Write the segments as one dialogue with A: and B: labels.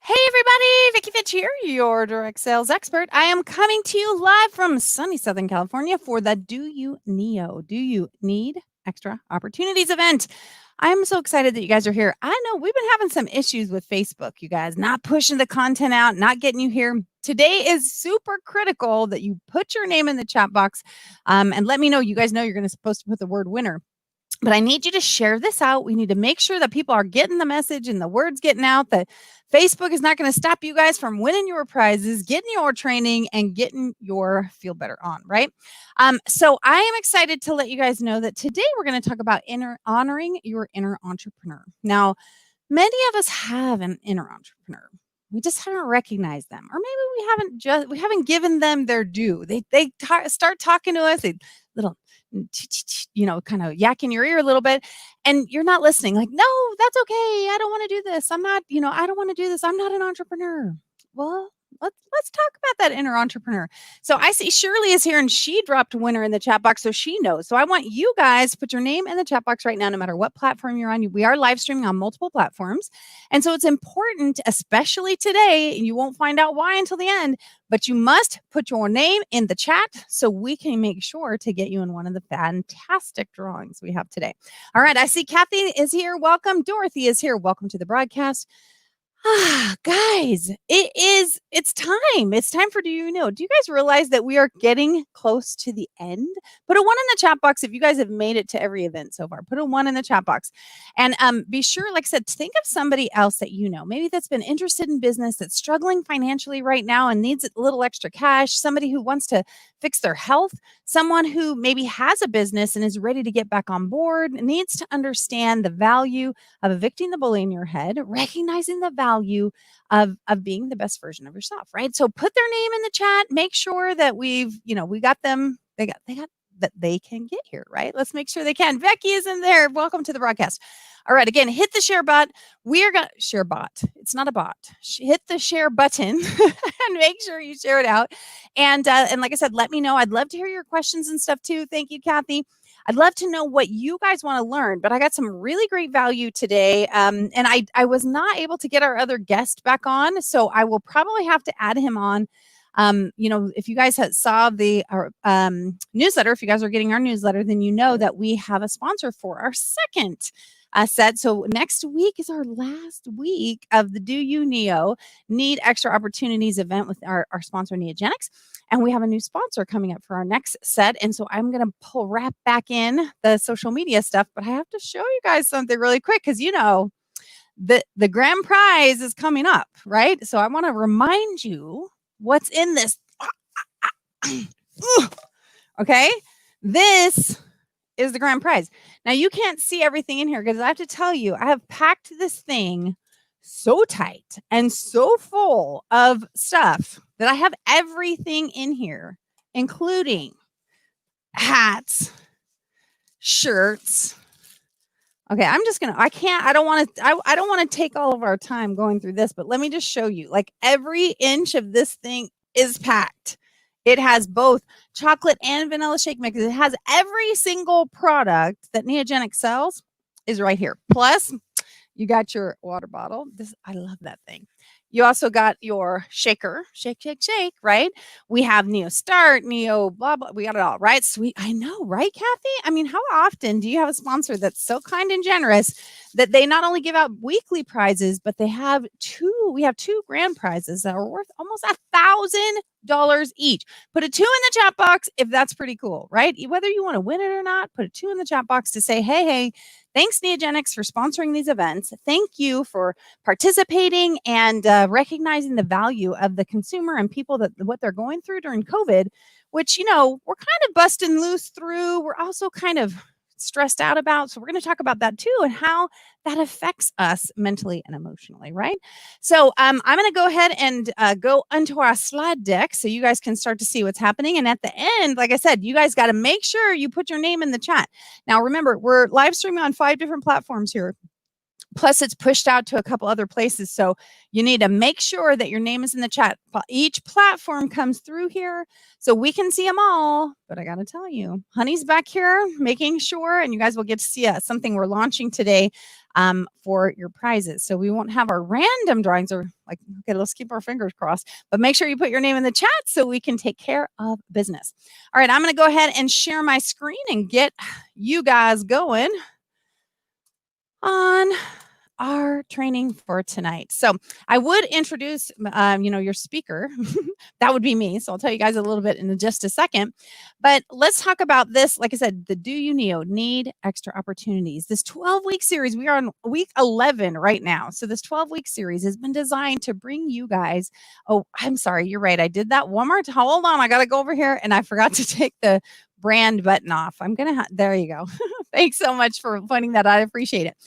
A: Hey everybody, Vicki Fitch here, your direct sales expert. I am coming to you live from sunny Southern California for the Do You Need Extra Opportunities event. I'm so excited that you guys are here. I know we've been having some issues with Facebook, you guys, not pushing the content out, not getting you here. Today is super critical that you put your name in the chat box and let me know. You guys know you're supposed to put the word winner. But I need you to share this out. We need to make sure that people are getting the message and the word's getting out that Facebook is not going to stop you guys from winning your prizes, getting your training, and getting your feel better on, right? So I am excited to let you guys know that today we're going to talk about honoring your inner entrepreneur. Now, many of us have an inner entrepreneur. We just haven't recognized them, or maybe we haven't given them their due. They start talking to us, they little kind of yak in your ear a little bit, and you're not listening. Like, no, that's okay. I don't want to do this. I'm not, I don't want to do this. I'm not an entrepreneur. Well, let's talk about that inner entrepreneur. So I see Shirley is here and she dropped winner in the chat box, so she knows. So I want you guys to put your name in the chat box right now, no matter what platform you're on. We are live streaming on multiple platforms. And so it's important, especially today, you won't find out why until the end, but you must put your name in the chat so we can make sure to get you in one of the fantastic drawings we have today. All right, I see Kathy is here. Welcome. Dorothy is here. Welcome to the broadcast. Guys, it's time. It's time for Do You Know? Do you guys realize that we are getting close to the end? Put a 1 in the chat box if you guys have made it to every event so far. Put a 1 in the chat box. And be sure, like I said, think of somebody else that you know, maybe that's been interested in business, that's struggling financially right now and needs a little extra cash, somebody who wants to fix their health, someone who maybe has a business and is ready to get back on board, needs to understand the value of evicting the bully in your head, recognizing the value of being the best version of yourself, right? So put their name in the chat, make sure that we got them, they got that they can get here, right? Let's make sure they can. Becky is in there. Welcome to the broadcast. All right, again, hit the share button. We are going to share bot. It's not a bot. Hit the share button and make sure you share it out. And like I said, let me know. I'd love to hear your questions and stuff too. Thank you, Kathy. I'd love to know what you guys want to learn, but I got some really great value today. And I was not able to get our other guest back on, so I will probably have to add him on. If you guys saw the newsletter, if you guys are getting our newsletter, then you know that we have a sponsor for our second set. So next week is our last week of the Do You Need Extra Opportunities event with our sponsor, Neogenics. And we have a new sponsor coming up for our next set. And so I'm going to wrap back in the social media stuff, but I have to show you guys something really quick because, the grand prize is coming up, right? So I want to remind you what's in this. Okay. This is the grand prize. Now you can't see everything in here because I have to tell you, I have packed this thing so tight and so full of stuff that I have everything in here, including hats, shirts. Okay, I don't want to take all of our time going through this, but let me just show you, like every inch of this thing is packed. It has both chocolate and vanilla shake mix. It has every single product that Neogenic sells is right here. Plus, you got your water bottle. I love that thing. You also got your shaker, shake, right? We have Neo Start, Neo blah, blah. We got it all, right? Sweet. I know, right, Kathy? I mean, how often do you have a sponsor that's so kind and generous that they not only give out weekly prizes, but we have two grand prizes that are worth almost $1,000 each. Put a 2 in the chat box if that's pretty cool, right? Whether you want to win it or not, put a 2 in the chat box to say, hey, thanks Neogenics for sponsoring these events. Thank you for participating and recognizing the value of the consumer and people what they're going through during COVID, which, we're kind of busting loose through. We're also kind of stressed out about. So we're going to talk about that too and how that affects us mentally and emotionally, right? So I'm going to go ahead and go onto our slide deck so you guys can start to see what's happening. And at the end, like I said, you guys got to make sure you put your name in the chat. Now, remember, we're live streaming on 5 different platforms here. Plus, it's pushed out to a couple other places. So you need to make sure that your name is in the chat. Each platform comes through here so we can see them all. But I got to tell you, Honey's back here making sure, and you guys will get to see something we're launching today for your prizes. So we won't have our random drawings, or like, okay, let's keep our fingers crossed, but make sure you put your name in the chat so we can take care of business. All right, I'm going to go ahead and share my screen and get you guys going on our training for tonight. So I would introduce, your speaker. That would be me. So I'll tell you guys a little bit in just a second. But let's talk about this. Like I said, the Do You Need Extra Opportunities. This 12-week series, we are on week 11 right now. So this 12-week series has been designed to bring you guys. Oh, I'm sorry. You're right. I did that one more time. Hold on. I got to go over here, and I forgot to take the brand button off. I'm going to, there you go. Thanks so much for pointing that out. I appreciate it.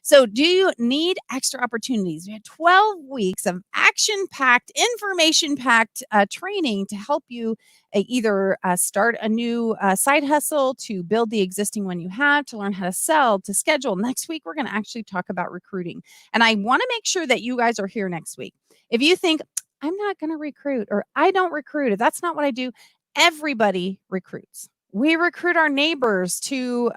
A: So do you need extra opportunities? We had 12 weeks of action-packed, information-packed training to help you either start a new side hustle, to build the existing one you have, to learn how to sell, to schedule. Next week, we're going to actually talk about recruiting. And I want to make sure that you guys are here next week. If you think, I'm not going to recruit, or I don't recruit, if that's not what I do, everybody recruits. We recruit our neighbors to,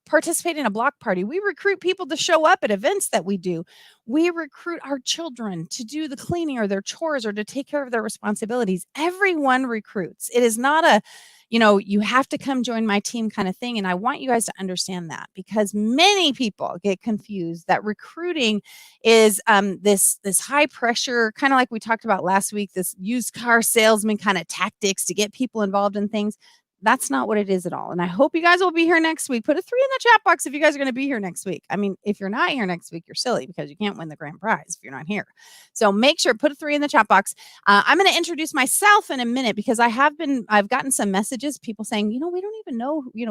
A: participate in a block party. We recruit people to show up at events that we do. We recruit our children to do the cleaning or their chores or to take care of their responsibilities. Everyone recruits. It is not a, you have to come join my team kind of thing. And I want you guys to understand that, because many people get confused that recruiting is this high pressure, kind of like we talked about last week, this used car salesman kind of tactics to get people involved in things. That's not what it is at all. And I hope you guys will be here next week. Put a 3 in the chat box if you guys are going to be here next week. I mean, if you're not here next week, you're silly, because you can't win the grand prize if you're not here. So make sure, put a 3 in the chat box. I'm going to introduce myself in a minute, because I've gotten some messages, people saying, we don't even know, we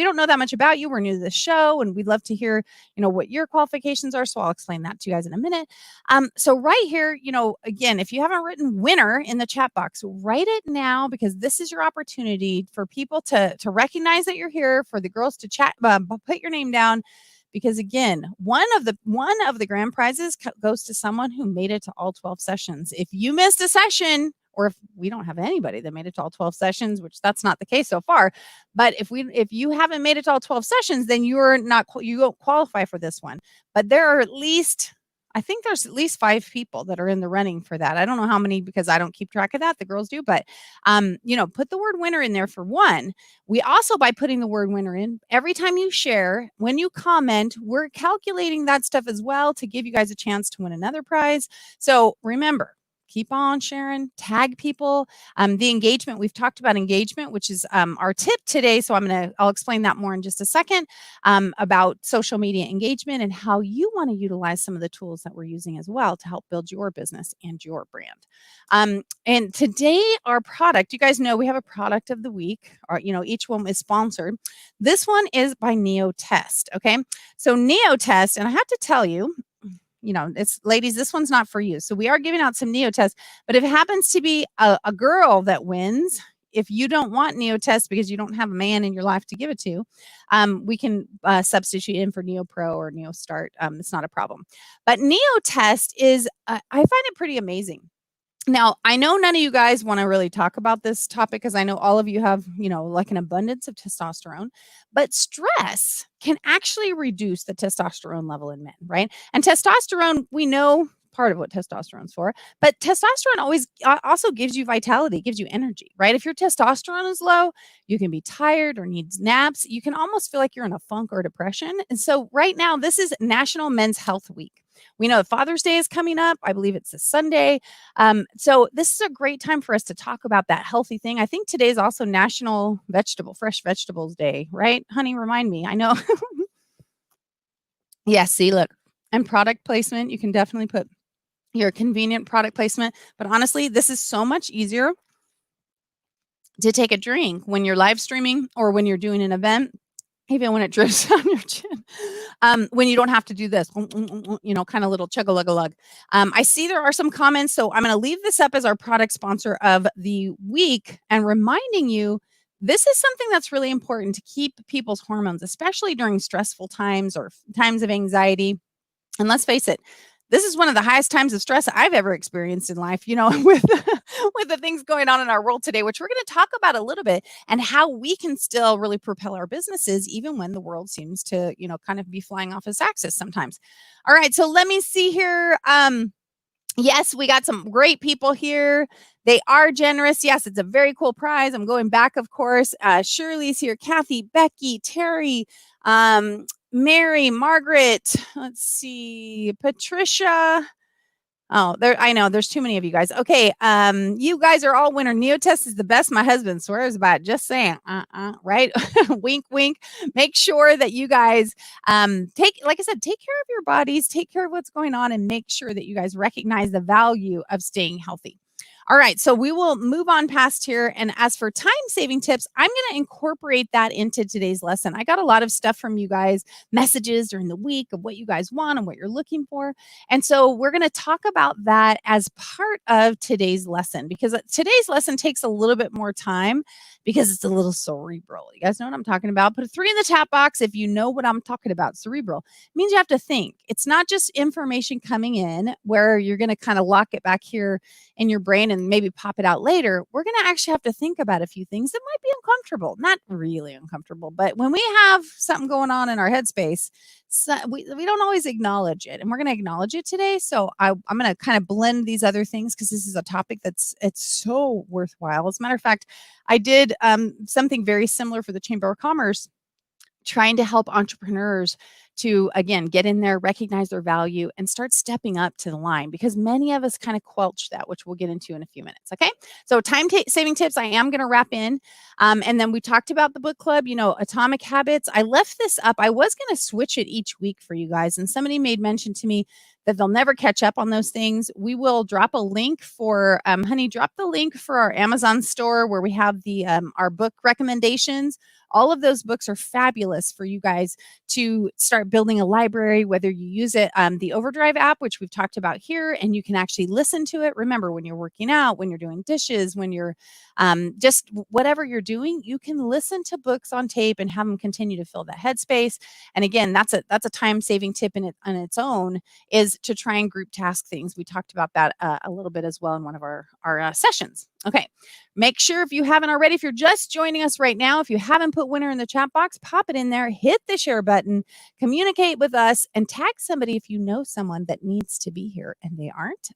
A: don't know that much about you. We're new to the show, and we'd love to hear, what your qualifications are. So I'll explain that to you guys in a minute. So right here, again, if you haven't written winner in the chat box, write it now, because this is your opportunity for people to recognize that you're here, for the girls to chat, put your name down, because again, one of the grand prizes goes to someone who made it to all 12 sessions. If you missed a session, or if we don't have anybody that made it to all 12 sessions, which that's not the case so far, but if you haven't made it to all 12 sessions, then you don't qualify for this one. But there are I think there's at least 5 people that are in the running for that. I don't know how many, because I don't keep track of that. The girls do, but put the word winner in there for one. We also, by putting the word winner in, every time you share, when you comment, we're calculating that stuff as well to give you guys a chance to win another prize. So remember, keep on sharing, tag people. The engagement, we've talked about engagement, which is our tip today. So I'll explain that more in just a second, about social media engagement and how you want to utilize some of the tools that we're using as well to help build your business and your brand. And today, our product, you guys know we have a product of the week, or, each one is sponsored. This one is by NeoTest. Okay. So NeoTest, and I have to tell you, it's ladies, this one's not for you. So we are giving out some NeoTest, but if it happens to be a girl that wins, if you don't want NeoTest because you don't have a man in your life to give it to, we can substitute in for NeoPro or NeoStart. It's not a problem. But NeoTest is, I find it pretty amazing. Now, I know none of you guys want to really talk about this topic, because I know all of you have, like an abundance of testosterone, but stress can actually reduce the testosterone level in men, right? And testosterone, we know part of what testosterone's for, but testosterone always also gives you vitality, gives you energy, right? If your testosterone is low, you can be tired or needs naps. You can almost feel like you're in a funk or depression. And so right now, this is National Men's Health Week. We know Father's Day is coming up. I believe it's this Sunday. So this is a great time for us to talk about that healthy thing. I think today is also National Fresh Vegetables Day, right? Honey, remind me. I know. Yeah, see, look. And product placement, you can definitely put your convenient product placement. But honestly, this is so much easier to take a drink when you're live streaming or when you're doing an event, even when it drips on your chin, when you don't have to do this, kind of little chug-a-lug-a-lug. I see there are some comments, so I'm going to leave this up as our product sponsor of the week and reminding you this is something that's really important to keep people's hormones, especially during stressful times or times of anxiety. And let's face it, this is one of the highest times of stress I've ever experienced in life, with with the things going on in our world today, which we're going to talk about a little bit, and how we can still really propel our businesses even when the world seems to, kind of be flying off its axis sometimes. All right, so let me see here. Yes, we got some great people here. They are generous. Yes, it's a very cool prize. I'm going back, of course. Shirley's here, Kathy, Becky, Terry, Mary, Margaret. Let's see, Patricia. Oh, there, I know there's too many of you guys. Okay. You guys are all winner. Neotest is the best. My husband swears by it. Just saying. Right. Wink, wink. Make sure that you guys like I said, take care of your bodies, take care of what's going on, and make sure that you guys recognize the value of staying healthy. All right, so we will move on past here. And as for time saving tips, I'm going to incorporate that into today's lesson. I got a lot of stuff from you guys, messages during the week of what you guys want and what you're looking for. And so we're going to talk about that as part of today's lesson, because today's lesson takes a little bit more time because it's a little cerebral. You guys know what I'm talking about? Put a 3 in the chat box if you know what I'm talking about. Cerebral. It means you have to think. It's not just information coming in where you're going to kind of lock it back here in your brain and maybe pop it out later. We're going to actually have to think about a few things that might be uncomfortable, not really uncomfortable, but when we have something going on in our headspace, so we don't always acknowledge it, and we're going to acknowledge it today. So I'm going to kind of blend these other things because this is a topic it's so worthwhile. As a matter of fact, I did something very similar for the Chamber of Commerce, trying to help entrepreneurs to, again, get in there, recognize their value, and start stepping up to the line, because many of us kind of quelch that, which we'll get into in a few minutes. Okay. So time saving tips, I am going to wrap in. And then we talked about the book club, Atomic Habits. I left this up. I was going to switch it each week for you guys. And somebody made mention to me that they'll never catch up on those things. We will drop a link for, honey, drop the link for our Amazon store where we have the our book recommendations. All of those books are fabulous for you guys to start building a library, whether you use it, the Overdrive app, which we've talked about here, and you can actually listen to it. Remember, when you're working out, when you're doing dishes, when you're just whatever you're doing, you can listen to books on tape and have them continue to fill that headspace. And again, that's a time saving tip in it on its own, is to try and group task things. We talked about that a little bit as well in one of our sessions. Okay. Make sure, if you haven't already, if you're just joining us right now, if you haven't put winner in the chat box, pop it in there, hit the share button, communicate with us, and tag somebody if you know someone that needs to be here and they aren't.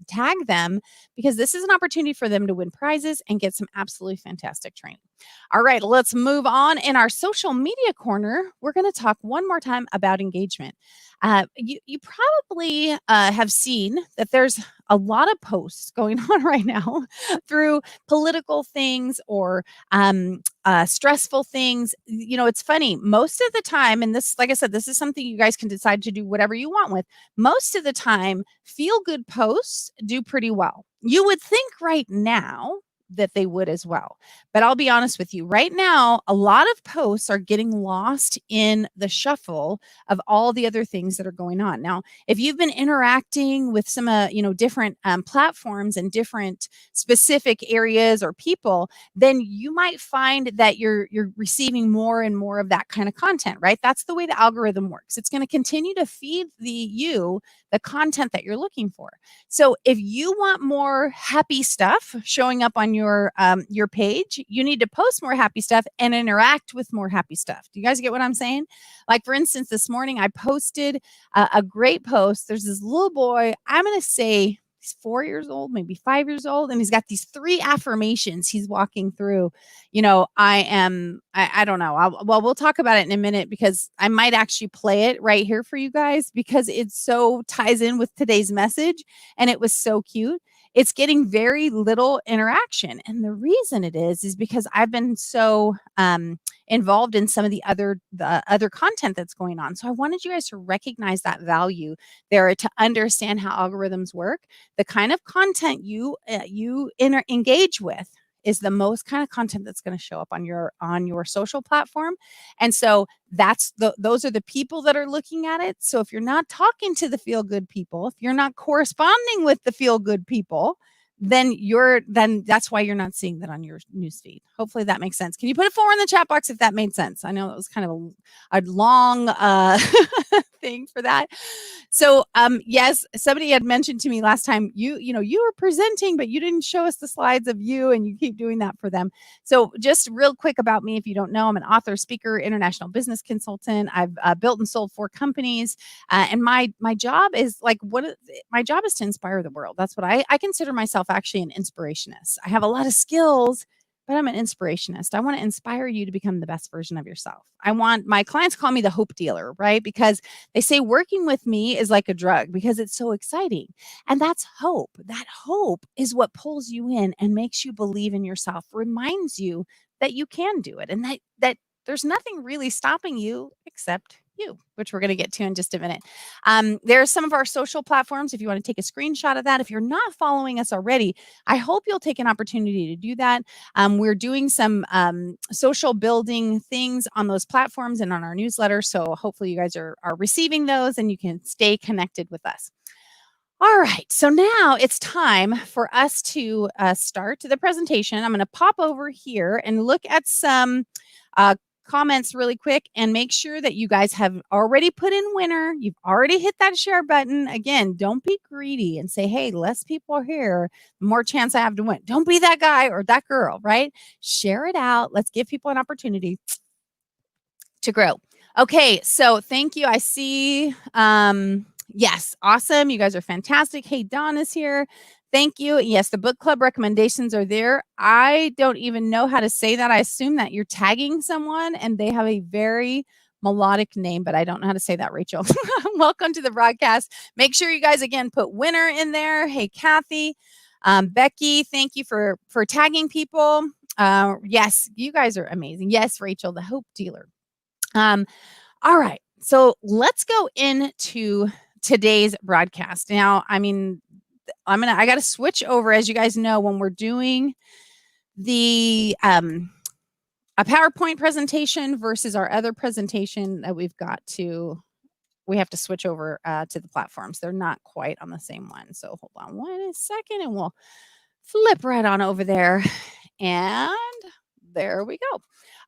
A: Tag them, because this is an opportunity for them to win prizes and get some absolutely fantastic training. All right, let's move on. In our social media corner, we're going to talk one more time about engagement. You probably have seen that there's a lot of posts going on right now through political things or stressful things. It's funny. Most of the time, and this, like I said, this is something you guys can decide to do whatever you want with. Most of the time, feel-good posts do pretty well. You would think right now that they would as well. But I'll be honest with you, right now, a lot of posts are getting lost in the shuffle of all the other things that are going on. Now, if you've been interacting with some, different platforms and different specific areas or people, then you might find that you're receiving more and more of that kind of content, right? That's the way the algorithm works. It's going to continue to feed the content that you're looking for. So if you want more happy stuff showing up on your page, you need to post more happy stuff and interact with more happy stuff. Do you guys get what I'm saying? Like, for instance, this morning I posted a great post. There's this little boy, I'm going to say he's 4 years old, maybe 5 years old, and he's got these 3 affirmations he's walking through. I don't know. We'll talk about it in a minute, because I might actually play it right here for you guys, because it so ties in with today's message, and it was so cute. It's getting very little interaction. And the reason it is because I've been so involved in some of the other content that's going on. So I wanted you guys to recognize that value there, to understand how algorithms work. The kind of content you engage with is the most kind of content that's going to show up on your social platform. And so those are the people that are looking at it. So if you're not talking to the feel good people, if you're not corresponding with the feel good people, then that's why you're not seeing that on your newsfeed. Hopefully that makes sense. Can you put a 4 in the chat box if that made sense? I know that was kind of a long thing for that. So yes, somebody had mentioned to me last time, you were presenting, but you didn't show us the slides of you, and you keep doing that for them. So just real quick about me, if you don't know, I'm an author, speaker, international business consultant. I've built and sold 4 companies. And my job is my job is to inspire the world. That's what I consider myself actually an inspirationist. I have a lot of skills, but I'm an inspirationist. I want to inspire you to become the best version of yourself. I want my clients call me the hope dealer, right? Because they say working with me is like a drug because it's so exciting. And that's hope. That hope is what pulls you in and makes you believe in yourself, reminds you that you can do it, and that there's nothing really stopping you except you, which we're going to get to in just a minute. There are some of our social platforms. If you want to take a screenshot of that, if you're not following us already, I hope you'll take an opportunity to do that. We're doing some social building things on those platforms and on our newsletter. So hopefully you guys are receiving those and you can stay connected with us. All right, so now it's time for us to start the presentation. I'm going to pop over here and look at some comments really quick and make sure that you guys have already put in winner. You've already hit that share button. Again, don't be greedy and say, hey, less people are here, the more chance I have to win. Don't be that guy or that girl, right? Share it out. Let's give people an opportunity to grow. Okay, so thank you. I see. Yes, awesome. You guys are fantastic. Hey, Dawn is here. Thank you. Yes, the book club recommendations are there. I don't even know how to say that. I assume that you're tagging someone and they have a very melodic name, but I don't know how to say that, Rachel. Welcome to the broadcast. Make sure you guys, again, put winner in there. Hey, Kathy. Becky, thank you for tagging people. Yes, you guys are amazing. Yes, Rachel, the hope dealer. All right. So let's go into today's broadcast. Now, I mean, I got to switch over, as you guys know, when we're doing the a PowerPoint presentation versus our other presentation that we have to switch over to the platforms. They're not quite on the same one. So hold on 1 second and we'll flip right on over there. And there we go.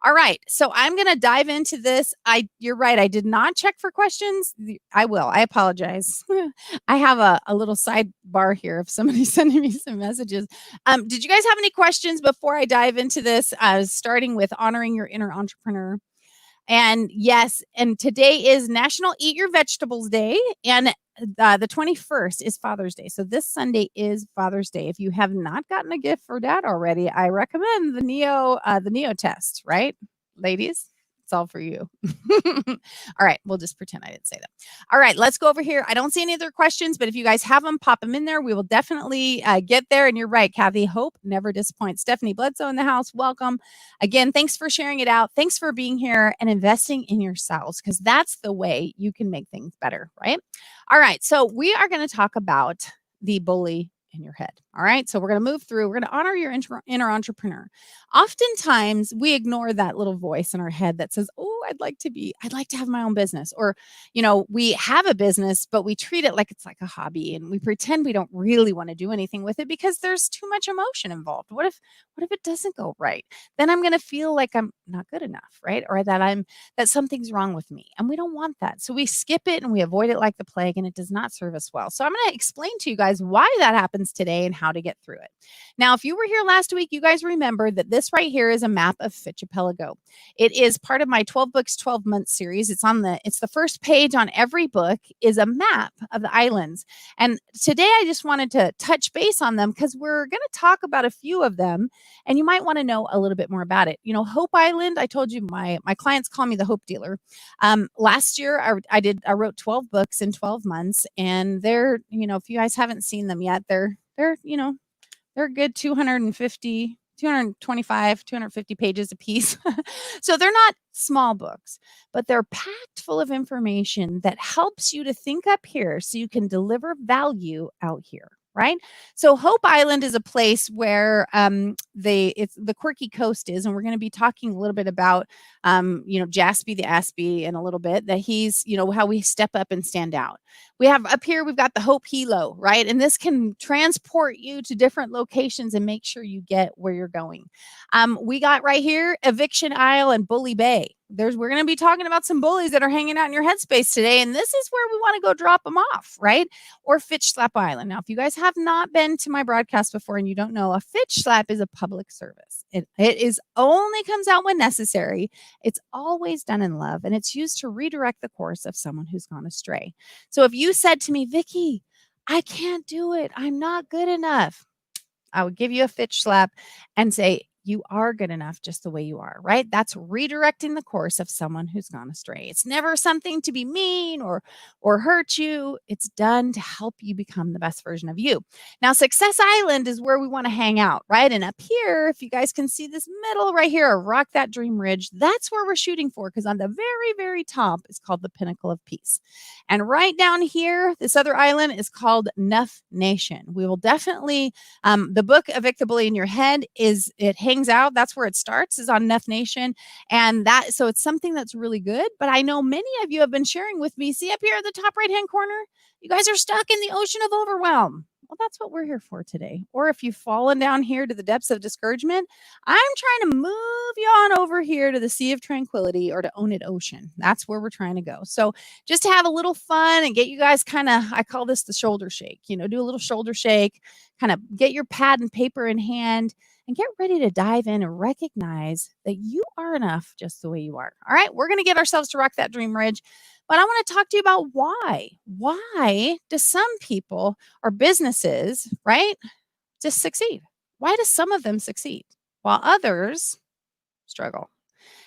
A: All right. So I'm going to dive into this. You're right. I did not check for questions. I will. I apologize. I have a little sidebar here of somebody sending me some messages. Did you guys have any questions before I dive into this? Starting with honoring your inner entrepreneur. And yes, and today is National Eat Your Vegetables Day, and the 21st is Father's Day. So this Sunday is Father's Day. If you have not gotten a gift for dad already, I recommend the Neo test, right, ladies? It's all for you. All right, we'll just pretend I didn't say that. All right, let's go over here. I don't see any other questions, but if you guys have them, pop them in there. We will definitely get there. And you're right, Kathy. Hope never disappoints. Stephanie Bledsoe in the house. Welcome. Again, thanks for sharing it out. Thanks for being here and investing in yourselves, because that's the way you can make things better, right? All right, so we are going to talk about the bully in your head. All right. So we're going to move through. We're going to honor your inner entrepreneur. Oftentimes we ignore that little voice in our head that says, oh, I'd like to have my own business. Or, we have a business, but we treat it like it's like a hobby and we pretend we don't really want to do anything with it because there's too much emotion involved. What if it doesn't go right? Then I'm going to feel like I'm not good enough, right? Or that something's wrong with me. And we don't want that. So we skip it and we avoid it like the plague, and it does not serve us well. So I'm going to explain to you guys why that happens today and how to get through it. Now, if you were here last week, you guys remember that this right here is a map of Fitchapelago. It is part of my 12 books, 12 months series. It's the first page on every book is a map of the islands. And today I just wanted to touch base on them because we're going to talk about a few of them and you might want to know a little bit more about it. Hope Island, I told you my clients call me the hope dealer. Last year I wrote 12 books in 12 months, and they're, if you guys haven't seen them yet, they're a good 250, 225, 250 pages a piece. So they're not small books, but they're packed full of information that helps you to think up here so you can deliver value out here, right? So Hope Island is a place where it's the quirky coast is, and we're going to be talking a little bit about Jaspy the Aspie in a little bit, that he's, how we step up and stand out. We have up here, we've got the Hope Hilo, right? And this can transport you to different locations and make sure you get where you're going. We got right here Eviction Isle and Bully Bay. We're going to be talking about some bullies that are hanging out in your headspace today, and this is where we want to go drop them off, right? Or Fitch Slap Island. Now, if you guys have not been to my broadcast before and you don't know, a Fitch Slap is a public service. It is only comes out when necessary. It's always done in love, and it's used to redirect the course of someone who's gone astray. So if you said to me, Vicki, I can't do it, I'm not good enough, I would give you a Fitch slap and say, you are good enough just the way you are, right? That's redirecting the course of someone who's gone astray. It's never something to be mean or hurt you. It's done to help you become the best version of you. Now, Success Island is where we want to hang out, right? And up here, if you guys can see this middle right here, Rock That Dream Ridge, that's where we're shooting for, because on the very, very top is called the Pinnacle of Peace. And right down here, this other island is called Nuff Nation. We will definitely, the book Evict the Bully in Your Head hangs out. That's where it starts, is on Nuff Nation. And so it's something that's really good. But I know many of you have been sharing with me. See up here at the top right-hand corner, you guys are stuck in the ocean of overwhelm. Well, that's what we're here for today. Or if you've fallen down here to the depths of discouragement, I'm trying to move you on over here to the Sea of Tranquility, or to Own It Ocean. That's where we're trying to go. So just to have a little fun and get you guys kind of, I call this the shoulder shake, do a little shoulder shake, kind of get your pad and paper in hand, and get ready to dive in and recognize that you are enough just the way you are. All right, we're going to get ourselves to Rock That Dream Ridge. But I want to talk to you about why. Why do some people or businesses, right, just succeed? Why do some of them succeed while others struggle?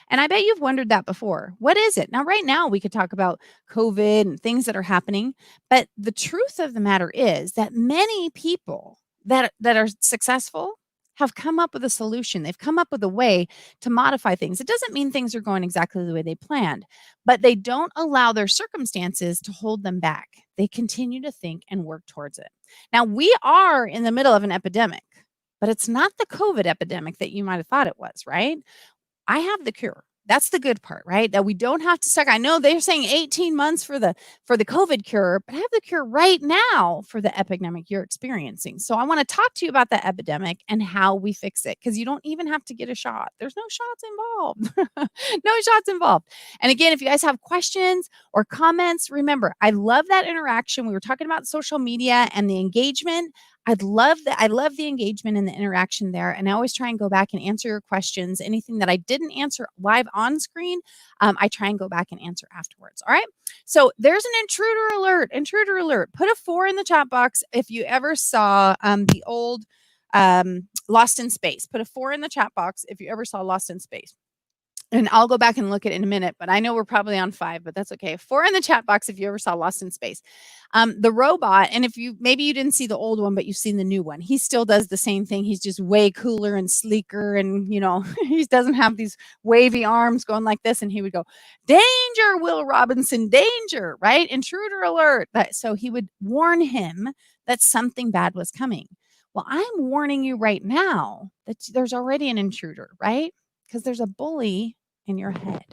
A: And I bet you've wondered that before. What is it? Now, right now, we could talk about COVID and things that are happening. But the truth of the matter is that many people that are successful have come up with a solution. They've come up with a way to modify things. It doesn't mean things are going exactly the way they planned, but they don't allow their circumstances to hold them back. They continue to think and work towards it. Now, we are in the middle of an epidemic, but it's not the COVID epidemic that you might have thought it was, right? I have the cure. That's the good part, right? That we don't have to suck. I know they're saying 18 months for the COVID cure, but I have the cure right now for the epidemic you're experiencing. So I want to talk to you about the epidemic and how we fix it, because you don't even have to get a shot. There's no shots involved. No shots involved. And again, if you guys have questions or comments, remember, I love that interaction. We were talking about social media and the engagement. I love the engagement and the interaction there. And I always try and go back and answer your questions. Anything that I didn't answer live on screen, I try and go back and answer afterwards. All right. So there's an intruder alert. Intruder alert. Put a 4 in the chat box if you ever saw the old Lost in Space. Put a 4 in the chat box if you ever saw Lost in Space. And I'll go back and look at it in a minute, but I know we're probably on 5, but that's okay. 4 in the chat box if you ever saw Lost in Space. The robot, and if maybe you didn't see the old one, but you've seen the new one, he still does the same thing. He's just way cooler and sleeker, and he doesn't have these wavy arms going like this, and he would go, "Danger, Will Robinson, danger," right? Intruder alert. So he would warn him that something bad was coming. Well, I'm warning you right now that there's already an intruder, right? Because there's a bully in your head.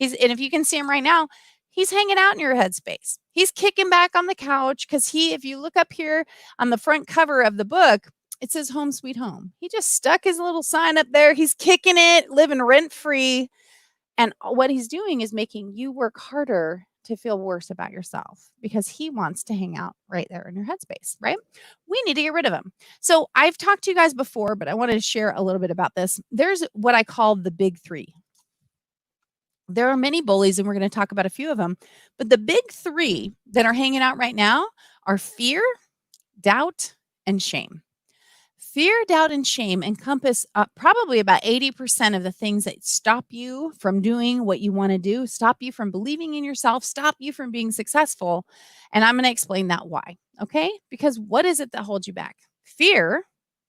A: And if you can see him right now, he's hanging out in your headspace. He's kicking back on the couch because if you look up here on the front cover of the book, it says Home Sweet Home. He just stuck his little sign up there. He's kicking it, living rent free. And what he's doing is making you work harder to feel worse about yourself, because he wants to hang out right there in your headspace, right? We need to get rid of him. So I've talked to you guys before, but I wanted to share a little bit about this. There's what I call the big 3. There are many bullies, and we're going to talk about a few of them, but the big 3 that are hanging out right now are fear, doubt, and shame. Fear, doubt, and shame encompass probably about 80% of the things that stop you from doing what you want to do, stop you from believing in yourself, stop you from being successful. And I'm going to explain that why, okay? Because what is it that holds you back? Fear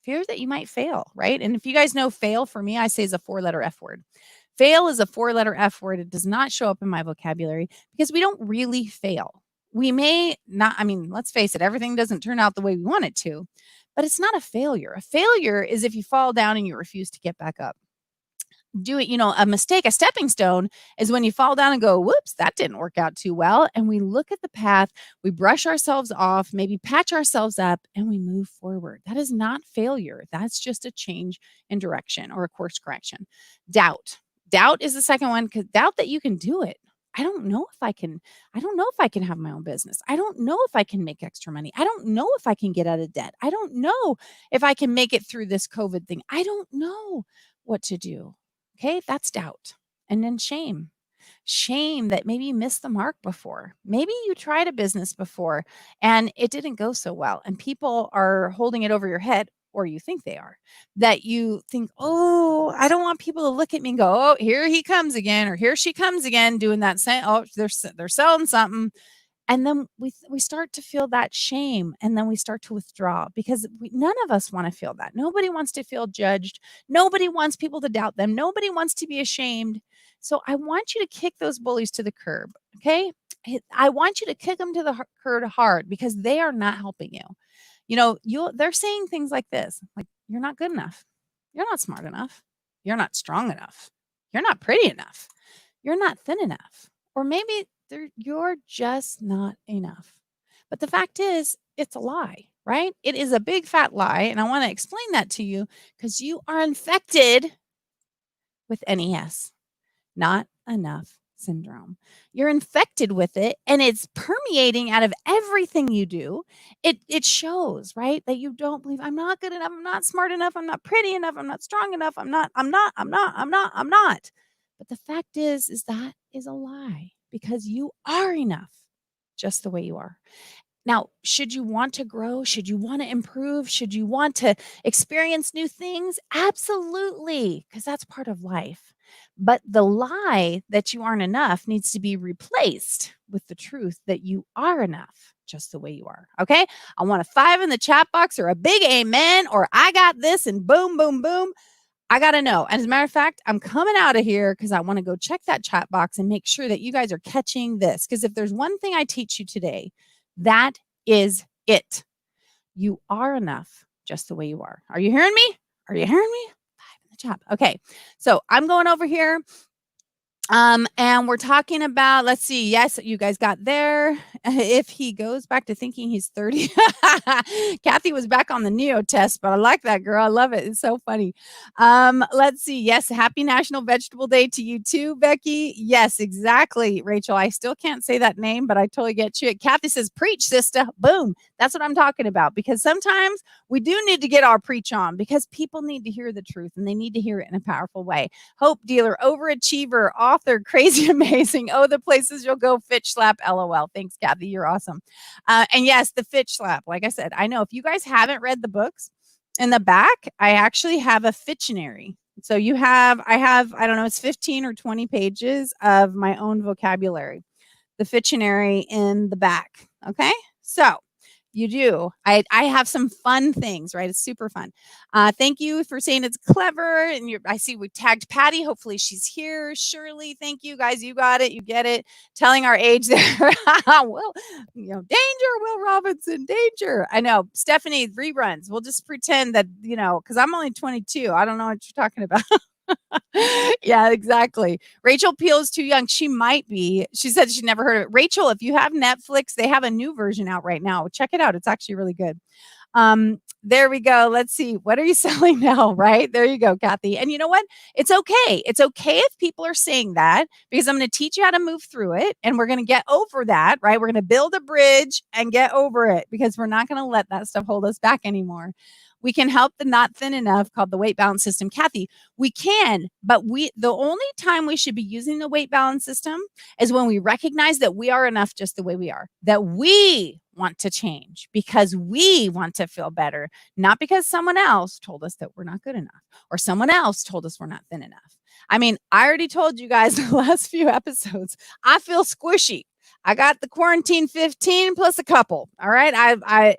A: that you might fail, right? And if you guys know fail, for me, I say is a 4-letter F word. Fail is a 4-letter F word. It does not show up in my vocabulary because we don't really fail. We may not, I mean, let's face it, everything doesn't turn out the way we want it to, but it's not a failure. A failure is if you fall down and you refuse to get back up. Do it, a mistake, a stepping stone is when you fall down and go, whoops, that didn't work out too well. And we look at the path, we brush ourselves off, maybe patch ourselves up, and we move forward. That is not failure. That's just a change in direction or a course correction. Doubt. Doubt is the second one, because doubt that you can do it. I don't know if I can. I don't know if I can have my own business. I don't know if I can make extra money. I don't know if I can get out of debt. I don't know if I can make it through this COVID thing. I don't know what to do. Okay, that's doubt. And then shame. Shame that maybe you missed the mark before. Maybe you tried a business before and it didn't go so well, and people are holding it over your head, or you think they are. That you think, oh, I don't want people to look at me and go, oh, here he comes again, or here she comes again, doing that same, oh, they're selling something. And then we start to feel that shame, and then we start to withdraw, because none of us want to feel that. Nobody wants to feel judged. Nobody wants people to doubt them. Nobody wants to be ashamed. So I want you to kick those bullies to the curb. Okay. I want you to kick them to the curb hard, because they are not helping you. They're saying things like this, like, you're not good enough. You're not smart enough. You're not strong enough. You're not pretty enough. You're not thin enough. Or maybe you're just not enough. But the fact is, it's a lie, right? It is a big fat lie. And I want to explain that to you, because you are infected with NES, Not Enough Syndrome. You're infected with it, and it's permeating out of everything you do. It shows, right, that you don't believe, I'm not good enough, I'm not smart enough, I'm not pretty enough, I'm not strong enough, I'm not. But the fact is that is a lie, because you are enough just the way you are. Now, should you want to grow? Should you want to improve? Should you want to experience new things? Absolutely, because that's part of life. But the lie that you aren't enough needs to be replaced with the truth that you are enough just the way you are. Okay. I want a 5 in the chat box, or a big amen, or I got this, and boom, boom, boom. I got to know. And as a matter of fact, I'm coming out of here because I want to go check that chat box and make sure that you guys are catching this. Because if there's one thing I teach you today, that is it. You are enough just the way you are. Are you hearing me? Are you hearing me? 5 in the chat. Okay. So I'm going over here. And we're talking about, let's see. Yes, you guys got there. If he goes back to thinking he's 30. Kathy was back on the Neo test, but I like that, girl. I love it. It's so funny. Let's see. Yes, happy National Vegetable Day to you too, Becky. Yes, exactly. Rachel, I still can't say that name, but I totally get you. Kathy says, preach, sister. Boom. That's what I'm talking about, because sometimes we do need to get our preach on, because people need to hear the truth, and they need to hear it in a powerful way. Hope dealer, overachiever, author, crazy amazing. Oh, the places you'll go. Fitch slap, LOL. Thanks, Kathy. You're awesome. And yes, the Fitch slap. Like I said, I know if you guys haven't read the books, in the back, I actually have a Fitctionary. So I don't know, it's 15 or 20 pages of my own vocabulary. The Fitctionary in the back. Okay. So you do. I have some fun things, right? It's super fun. Thank you for saying it's clever. And I see we tagged Patty. Hopefully she's here. Shirley, thank you guys. You got it. You get it. Telling our age there. Well, danger, Will Robinson, danger. I know. Stephanie, reruns. We'll just pretend that, because I'm only 22. I don't know what you're talking about. Yeah, exactly. Rachel Peel is too young. She might be. She said she never heard of it. Rachel, if you have Netflix, they have a new version out right now. Check it out. It's actually really good. There we go. Let's see. What are you selling now? Right? There you go, Kathy. And you know what? It's okay. It's okay if people are saying that, because I'm going to teach you how to move through it, and we're going to get over that, right? We're going to build a bridge and get over it, because we're not going to let that stuff hold us back anymore. We can help the not thin enough, called the weight balance system. Kathy, we can, but the only time we should be using the weight balance system is when we recognize that we are enough just the way we are, that we want to change because we want to feel better, not because someone else told us that we're not good enough, or someone else told us we're not thin enough. I mean, I already told you guys in the last few episodes, I feel squishy. I got the quarantine 15 plus a couple. All right. I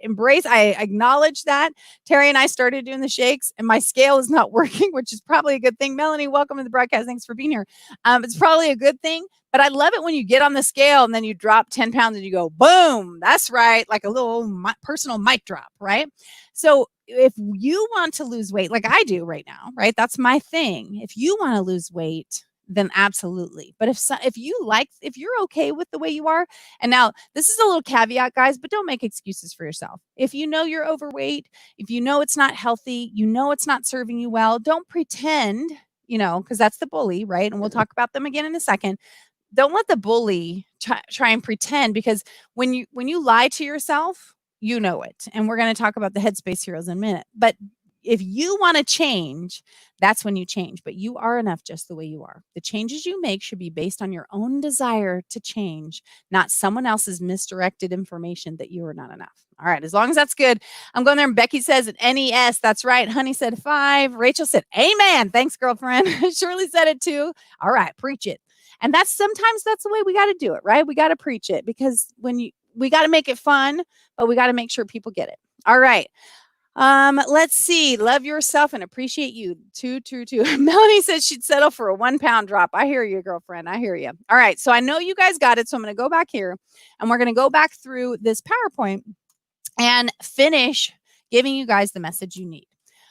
A: acknowledge that. Terry and I started doing the shakes and my scale is not working, which is probably a good thing. Melanie, welcome to the broadcast. Thanks for being here. It's probably a good thing, but I love it when you get on the scale and then you drop 10 pounds and you go, boom, that's right. Like a little personal mic drop, right? So if you want to lose weight, like I do right now, right? That's my thing. If you want to lose weight, then absolutely. But if you're okay with the way you are, and now this is a little caveat, guys, but don't make excuses for yourself. If you know you're overweight, if you know it's not healthy, you know it's not serving you well, don't pretend, because that's the bully, right? And we'll talk about them again in a second. Don't let the bully try and pretend, because when you lie to yourself, you know it. And we're going to talk about the headspace heroes in a minute. But if you want to change, that's when you change. But you are enough just the way you are. The changes you make should be based on your own desire to change, not someone else's misdirected information that you are not enough. All right. As long as that's good. I'm going there. And Becky says NES. That's right. Honey said 5. Rachel said, amen. Thanks, girlfriend. Shirley said it too. All right. Preach it. And sometimes that's the way we got to do it, right? We got to preach it, because we got to make it fun, but we got to make sure people get it. All right. Let's see. Love yourself and appreciate you. 2. Melanie says she'd settle for a 1 pound drop. I hear you, girlfriend. I hear you. All right. So I know you guys got it. So I'm going to go back here and we're going to go back through this PowerPoint and finish giving you guys the message you need.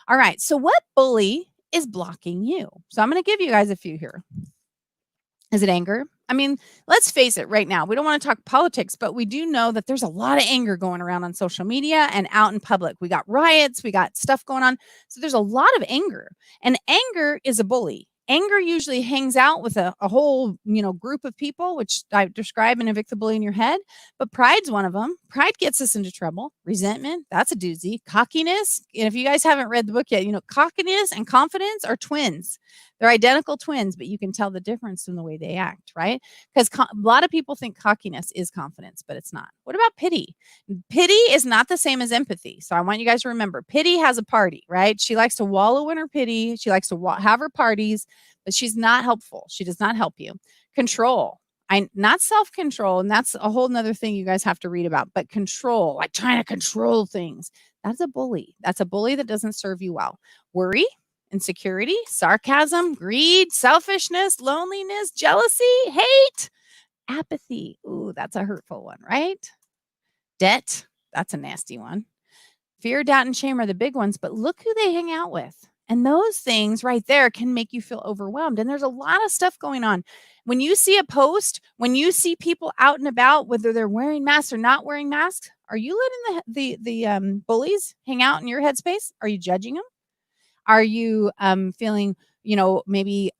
A: All right. So what bully is blocking you? So I'm going to give you guys a few here. Is it anger? I mean, let's face it right now. We don't want to talk politics, but we do know that there's a lot of anger going around on social media and out in public. We got riots, we got stuff going on. So there's a lot of anger, and anger is a bully. Anger usually hangs out with a whole, group of people, which I describe in Evict the Bully in Your Head. But pride's one of them. Pride gets us into trouble. Resentment, that's a doozy. Cockiness, and if you guys haven't read the book yet, cockiness and confidence are twins. They're identical twins, but you can tell the difference in the way they act, right? Because a lot of people think cockiness is confidence, but it's not. What about pity? Pity is not the same as empathy. So I want you guys to remember, pity has a party, right? She likes to wallow in her pity. She likes to have her parties, but she's not helpful. She does not help you. Control. Not self-control, and that's a whole nother thing you guys have to read about, but control, like trying to control things. That's a bully. That's a bully that doesn't serve you well. Worry. Insecurity, sarcasm, greed, selfishness, loneliness, jealousy, hate, apathy. Ooh, that's a hurtful one, right? Debt, that's a nasty one. Fear, doubt, and shame are the big ones, but look who they hang out with. And those things right there can make you feel overwhelmed. And there's a lot of stuff going on. When you see a post, when you see people out and about, whether they're wearing masks or not wearing masks, are you letting the bullies hang out in your headspace? Are you judging them? Are you feeling, maybe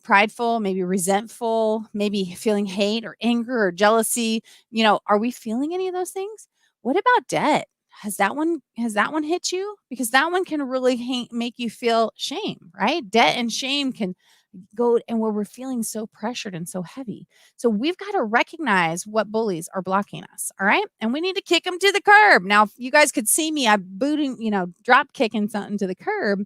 A: prideful, maybe resentful, maybe feeling hate or anger or jealousy? Are we feeling any of those things? What about debt? Has that one hit you? Because that one can really make you feel shame, right? Debt and shame can go, and where we're feeling so pressured and so heavy. So we've got to recognize what bullies are blocking us. All right. And we need to kick them to the curb. Now, if you guys could see me, I'm drop kicking something to the curb,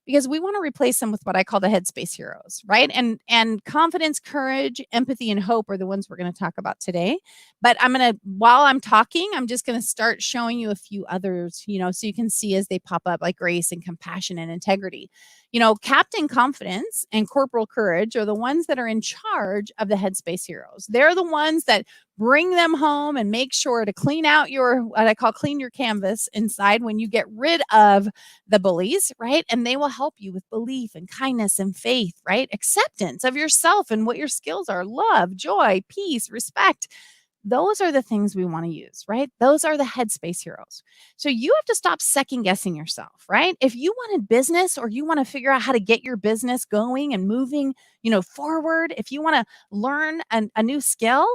A: because we want to replace them with what I call the headspace heroes, right? And confidence, courage, empathy, and hope are the ones we're going to talk about today. But while I'm talking, I'm just going to start showing you a few others, so you can see as they pop up, like grace and compassion and integrity. Captain Confidence and Corporal Courage are the ones that are in charge of the headspace heroes. They're the ones that bring them home and make sure to clean out what I call clean your canvas inside when you get rid of the bullies, right? And they will help you with belief and kindness and faith, right? Acceptance of yourself and what your skills are, love, joy, peace, respect. Those are the things we want to use, right? Those are the headspace heroes. So you have to stop second guessing yourself, right? If you wanted business, or you want to figure out how to get your business going and moving, forward, if you want to learn a new skill,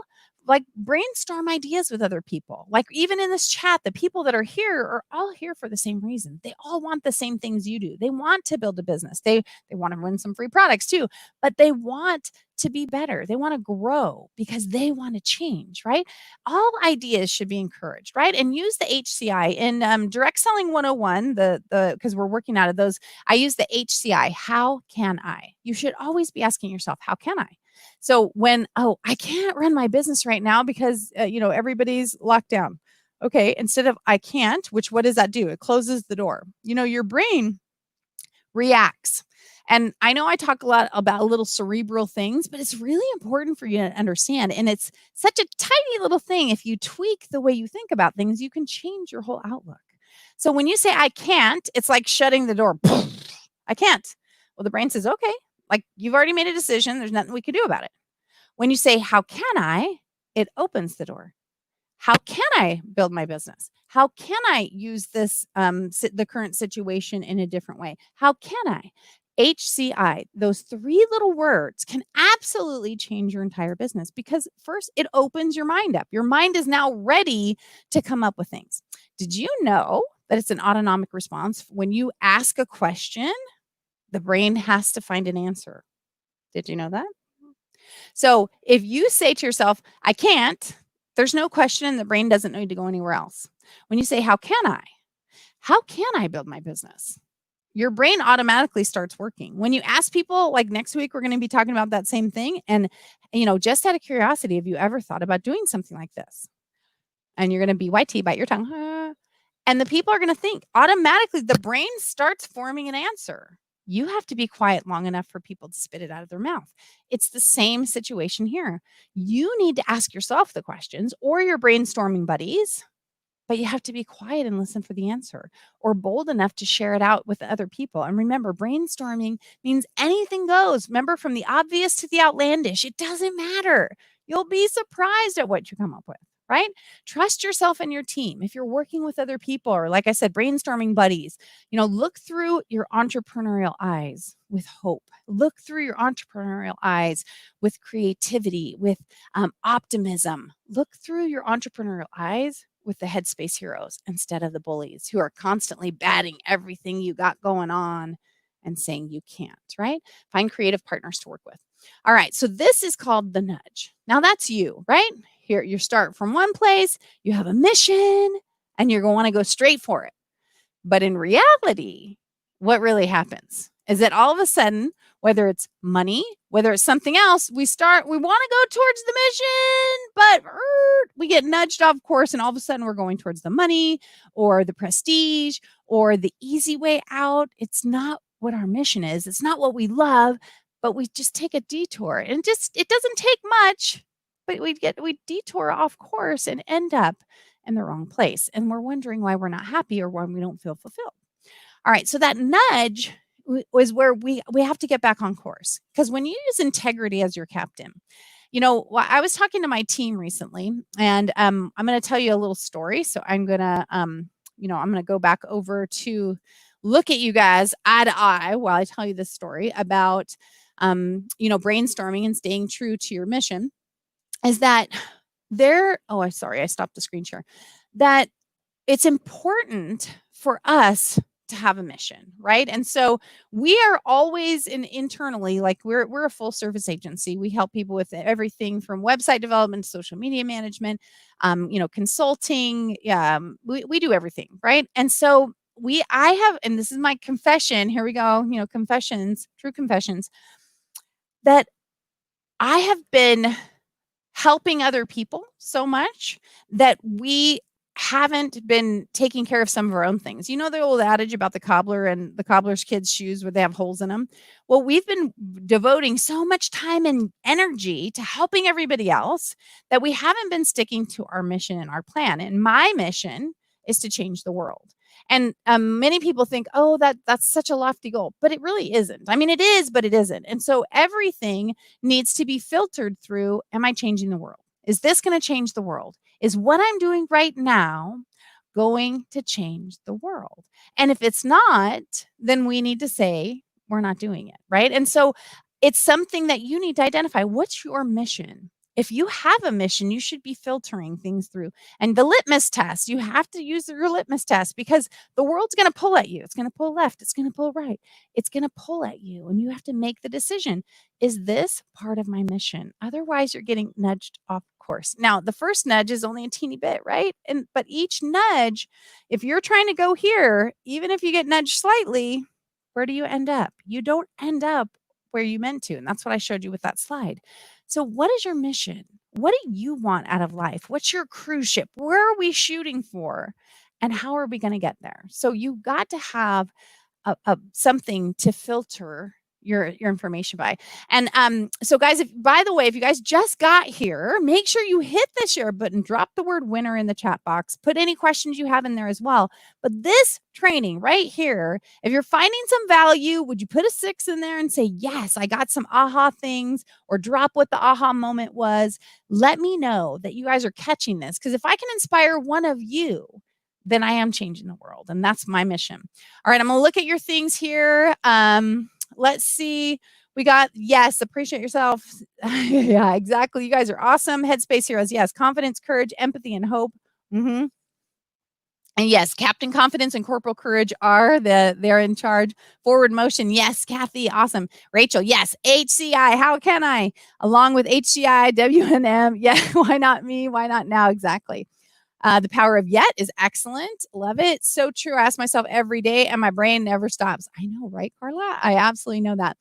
A: like brainstorm ideas with other people. Like even in this chat, the people that are here are all here for the same reason. They all want the same things you do. They want to build a business. They want to win some free products too, but they want to be better. They want to grow because they want to change, right? All ideas should be encouraged, right? And use the HCI in Direct Selling 101, because we're working out of those. I use the HCI. How can I? You should always be asking yourself, how can I? So I can't run my business right now because, everybody's locked down. Okay. Instead of I can't, what does that do? It closes the door. Your brain reacts. And I know I talk a lot about little cerebral things, but it's really important for you to understand. And it's such a tiny little thing. If you tweak the way you think about things, you can change your whole outlook. So when you say I can't, it's like shutting the door. I can't. Well, the brain says, okay, like you've already made a decision. There's nothing we can do about it. When you say, how can I? It opens the door. How can I build my business? How can I use this, the current situation in a different way? How can I? HCI, those three little words can absolutely change your entire business because first, it opens your mind up. Your mind is now ready to come up with things. Did you know that it's an autonomic response? When you ask a question, the brain has to find an answer. Did you know that? So if you say to yourself, I can't, there's no question and the brain doesn't need to go anywhere else. When you say, how can I? How can I build my business? Your brain automatically starts working. When you ask people, like next week, we're going to be talking about that same thing. And, just out of curiosity, have you ever thought about doing something like this? And you're going to be YT, bite your tongue. And the people are going to think automatically, the brain starts forming an answer. You have to be quiet long enough for people to spit it out of their mouth. It's the same situation here. You need to ask yourself the questions or your brainstorming buddies, but you have to be quiet and listen for the answer or bold enough to share it out with other people. And remember, brainstorming means anything goes. Remember, from the obvious to the outlandish, it doesn't matter. You'll be surprised at what you come up with. Right? Trust yourself and your team. If you're working with other people or, like I said, brainstorming buddies, look through your entrepreneurial eyes with hope. Look through your entrepreneurial eyes with creativity, with optimism. Look through your entrepreneurial eyes with the headspace heroes instead of the bullies who are constantly batting everything you got going on and saying you can't, right? Find creative partners to work with. All right. So this is called the nudge. Now that's you, right? Here, you start from one place, you have a mission, and you're going to want to go straight for it. But in reality, what really happens is that all of a sudden, whether it's money, whether it's something else, we want to go towards the mission, but we get nudged off course, and all of a sudden we're going towards the money or the prestige or the easy way out. It's not what our mission is. It's not what we love, but we just take a detour, and it doesn't take much. But we detour off course and end up in the wrong place. And we're wondering why we're not happy or why we don't feel fulfilled. All right. So that nudge is where we have to get back on course. Because when you use integrity as your captain, I was talking to my team recently, and I'm going to tell you a little story. So I'm going to, I'm going to go back over to look at you guys eye to eye while I tell you this story about, brainstorming and staying true to your mission. Is that I'm sorry, I stopped the screen share. That it's important for us to have a mission, right? And so we are always internally, like we're a full service agency. We help people with everything from website development, social media management, consulting. We do everything, right? And so and this is my confession. Here we go. Confessions, true confessions, that I have been helping other people so much that we haven't been taking care of some of our own things. The old adage about the cobbler and the cobbler's kids' shoes where they have holes in them? Well, we've been devoting so much time and energy to helping everybody else that we haven't been sticking to our mission and our plan. And my mission is to change the world. And many people think, oh, that's such a lofty goal, but it really isn't. I mean, it is, but it isn't. And so everything needs to be filtered through, am I changing the world? Is this going to change the world? Is what I'm doing right now going to change the world? And if it's not, then we need to say we're not doing it, right? And so it's something that you need to identify. What's your mission? if you have a mission, you should be filtering things through. And the litmus test, you have to use your litmus test because the world's going to pull at you. It's going to pull left. It's going to pull right. It's going to pull at you. And you have to make the decision. Is this part of my mission? Otherwise, you're getting nudged off course. Now, the first nudge is only a teeny bit, right? But each nudge, if you're trying to go here, even if you get nudged slightly, where do you end up? You don't end up where you meant to. And that's what I showed you with that slide. So what is your mission? What do you want out of life? What's your cruise ship? Where are we shooting for? And how are we going to get there? So you got to have something to filter your information by. And so guys, by the way, if you guys just got here, make sure you hit the share button, drop the word winner in the chat box, put any questions you have in there as well. But this training right here, if you're finding some value, would you put a 6 in there and say, yes, I got some aha things, or drop what the aha moment was. Let me know that you guys are catching this, because if I can inspire one of you, then I am changing the world. And that's my mission. All right, I'm going to look at your things here. Let's see. We got, yes, appreciate yourself. Yeah, exactly. You guys are awesome. Headspace heroes. Yes, confidence, courage, empathy, and hope. And yes, Captain Confidence and Corporal Courage are they're in charge. Forward motion. Yes, Kathy. Awesome. Rachel. Yes. HCI. How can I? Along with HCI, WNM. Yeah. Why not me? Why not now? Exactly. The power of yet is excellent. Love it. So true. I ask myself every day and my brain never stops. I know, right, Carla? I absolutely know that.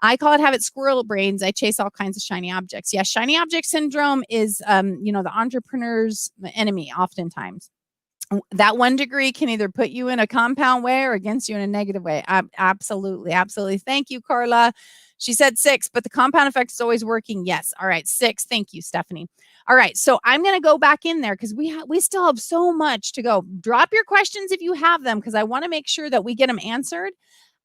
A: I call it habit squirrel brains. I chase all kinds of shiny objects. Yes, shiny object syndrome is, the entrepreneur's enemy oftentimes. That 1 degree can either put you in a compound way or against you in a negative way. Absolutely. Absolutely. Thank you, Carla. She said 6, but the compound effect is always working. Yes. All right. 6. Thank you, Stephanie. All right. So I'm going to go back in there because we still have so much to go. Drop your questions if you have them, because I want to make sure that we get them answered.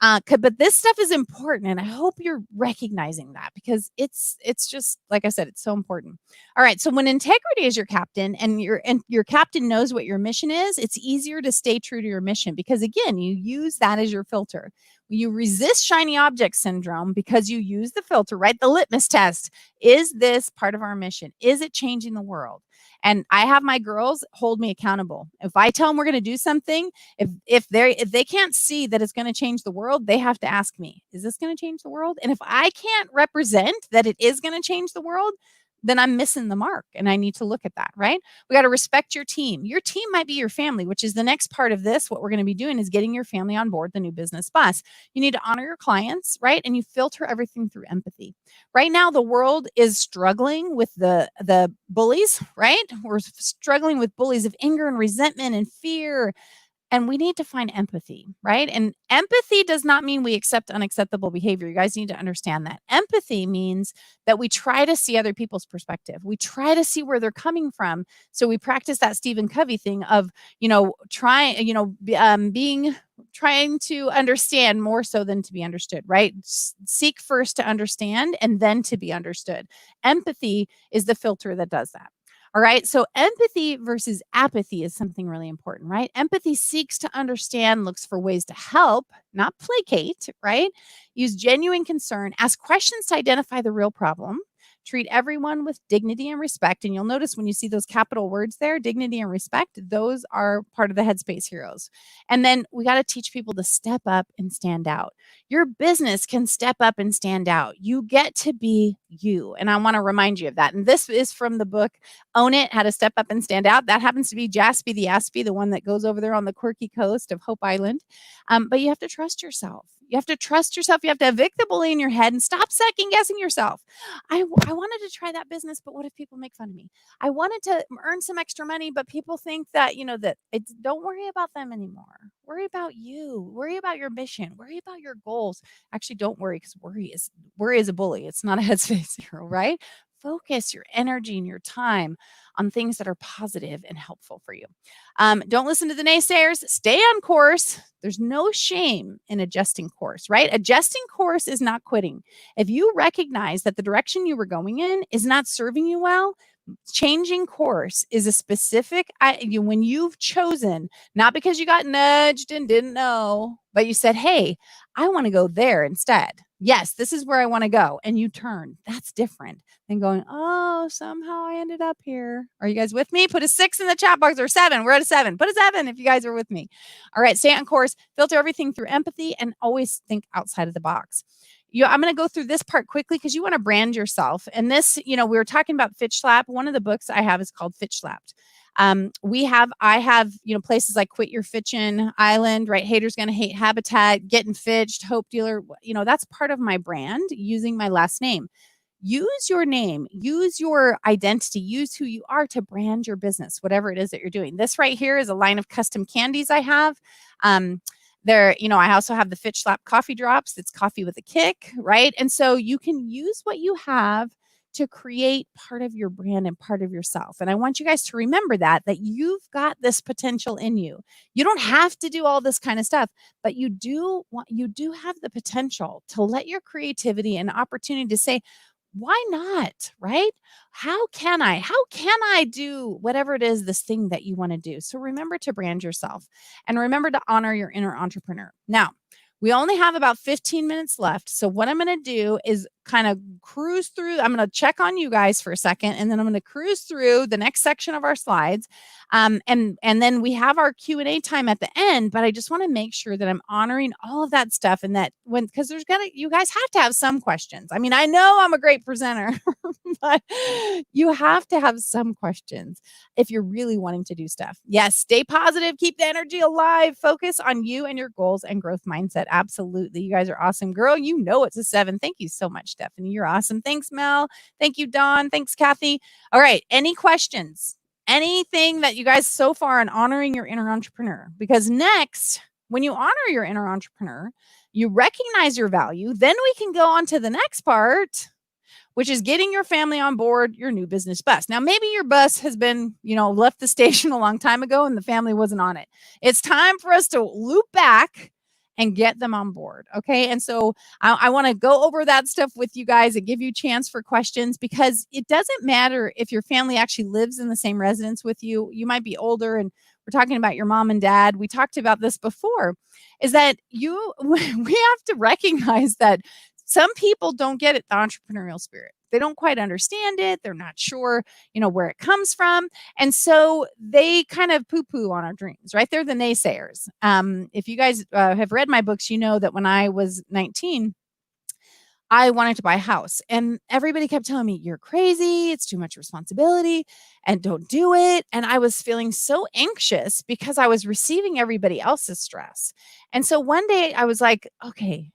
A: But this stuff is important, and I hope you're recognizing that, because it's just, like I said, it's so important. All right. So when integrity is your captain and your captain knows what your mission is, it's easier to stay true to your mission, because again, you use that as your filter. You resist shiny object syndrome because you use the filter, right? The litmus test. Is this part of our mission? Is it changing the world? And I have my girls hold me accountable. If I tell them we're going to do something, if they can't see that it's going to change the world, they have to ask me, is this going to change the world? And if I can't represent that it is going to change the world, then I'm missing the mark, and I need to look at that, right? We got to respect your team. Your team might be your family, which is the next part of this. What we're going to be doing is getting your family on board the new business bus. You need to honor your clients, right? And you filter everything through empathy. Right now, the world is struggling with the bullies, right? We're struggling with bullies of anger and resentment and fear. And we need to find empathy, right? And empathy does not mean we accept unacceptable behavior. You guys need to understand that. Empathy means that we try to see other people's perspective. We try to see where they're coming from. So we practice that Stephen Covey thing of, trying to understand more so than to be understood, right? Seek first to understand and then to be understood. Empathy is the filter that does that. All right. So empathy versus apathy is something really important, right? Empathy seeks to understand, looks for ways to help, not placate, right? Use genuine concern, ask questions to identify the real problem, treat everyone with dignity and respect. And you'll notice when you see those capital words there, dignity and respect, those are part of the Headspace heroes. And then we got to teach people to step up and stand out. Your business can step up and stand out. You get to be you. And I want to remind you of that. And this is from the book, Own It, How to Step Up and Stand Out. That happens to be Jaspy the Aspie, the one that goes over there on the quirky coast of Hope Island. But you have to trust yourself. You have to trust yourself. You have to evict the bully in your head and stop second guessing yourself. I wanted to try that business, but what if people make fun of me? I wanted to earn some extra money, but people think that, don't worry about them anymore. Worry about you. Worry about your mission. Worry about your goals. Actually, don't worry, because worry is a bully. It's not a Headspace hero, right? Focus your energy and your time on things that are positive and helpful for you. Don't listen to the naysayers. Stay on course. There's no shame in adjusting course, right? Adjusting course is not quitting. If you recognize that the direction you were going in is not serving you well, changing course is a specific, when you've chosen, not because you got nudged and didn't know, but you said, hey, I want to go there instead. yes, this is where I want to go. And you turn. That's different than going, oh, somehow I ended up here. Are you guys with me? Put a 6 in the chat box, or 7. We're at a 7. Put a 7 if you guys are with me. All right. Stay on course. Filter everything through empathy and always think outside of the box. I'm going to go through this part quickly because you want to brand yourself. And this, we were talking about Fitch Slap. One of the books I have is called Fitch Slapped. I have, places like Quit Your Fitchin' Island, right? Haters Gonna Hate Habitat, Getting Fitched, Hope Dealer. That's part of my brand, using my last name. Use your name, use your identity, use who you are to brand your business, whatever it is that you're doing. This right here is a line of custom candies I have. I also have the Fitch Slap coffee drops. It's coffee with a kick, right? And so you can use what you have to create part of your brand and part of yourself. And I want you guys to remember that you've got this potential in you. You don't have to do all this kind of stuff, but you do have the potential to let your creativity and opportunity to say, why not? Right? How can I do whatever it is, this thing that you want to do? So remember to brand yourself and remember to honor your inner entrepreneur. Now, we only have about 15 minutes left. So what I'm going to do is kind of cruise through. I'm going to check on you guys for a second, and then I'm going to cruise through the next section of our slides. And then we have our Q&A time at the end, but I just want to make sure that I'm honoring all of that stuff, and that because you guys have to have some questions. I mean, I know I'm a great presenter, but you have to have some questions if you're really wanting to do stuff. Yes, stay positive, keep the energy alive, focus on you and your goals and growth mindset. Absolutely. You guys are awesome. Girl, it's a 7. Thank you so much, Stephanie. You're awesome. Thanks, Mel. Thank you, Dawn. Thanks, Kathy. All right. Any questions? Anything that you guys so far on honoring your inner entrepreneur? Because next, when you honor your inner entrepreneur, you recognize your value. Then we can go on to the next part, which is getting your family on board your new business bus. Now, maybe your bus has been, left the station a long time ago and the family wasn't on it. It's time for us to loop back and get them on board. Okay. And so I want to go over that stuff with you guys and give you a chance for questions, because it doesn't matter if your family actually lives in the same residence with you. You might be older, and we're talking about your mom and dad. We talked about this before, is that we have to recognize that some people don't get it, the entrepreneurial spirit. They don't quite understand it. They're not sure, where it comes from. And so they kind of poo-poo on our dreams, right? They're the naysayers. If you guys have read my books, you know that when I was 19, I wanted to buy a house, and everybody kept telling me, you're crazy. It's too much responsibility and don't do it. And I was feeling so anxious because I was receiving everybody else's stress. And so one day I was like, okay,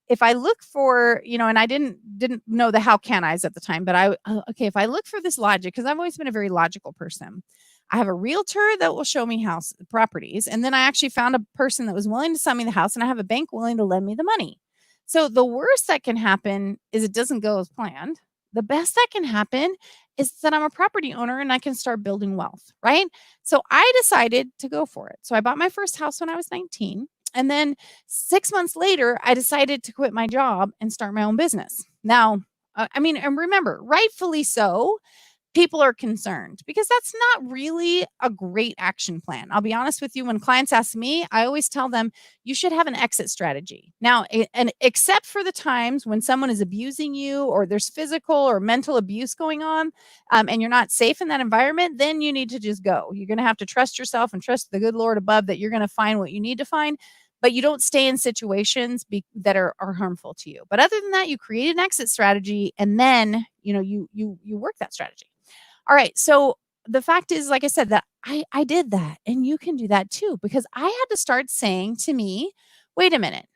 A: if I look for, and I didn't know the how can I's at the time, but okay, if I look for this logic, because I've always been a very logical person. I have a realtor that will show me house properties. And then I actually found a person that was willing to sell me the house, and I have a bank willing to lend me the money. So the worst that can happen is it doesn't go as planned. The best that can happen is that I'm a property owner and I can start building wealth, right? So I decided to go for it. So I bought my first house when I was 19. And then 6 months later, I decided to quit my job and start my own business. Now, and remember, rightfully so, people are concerned because that's not really a great action plan. I'll be honest with you. When clients ask me, I always tell them you should have an exit strategy. Now, and except for the times when someone is abusing you or there's physical or mental abuse going on, and you're not safe in that environment, then you need to just go. You're going to have to trust yourself and trust the good Lord above that you're going to find what you need to find. But you don't stay in situations that are harmful to you. But other than that, you create an exit strategy, and then you work that strategy. All right. So the fact is, like I said, that I did that, and you can do that too, because I had to start saying to me, wait a minute,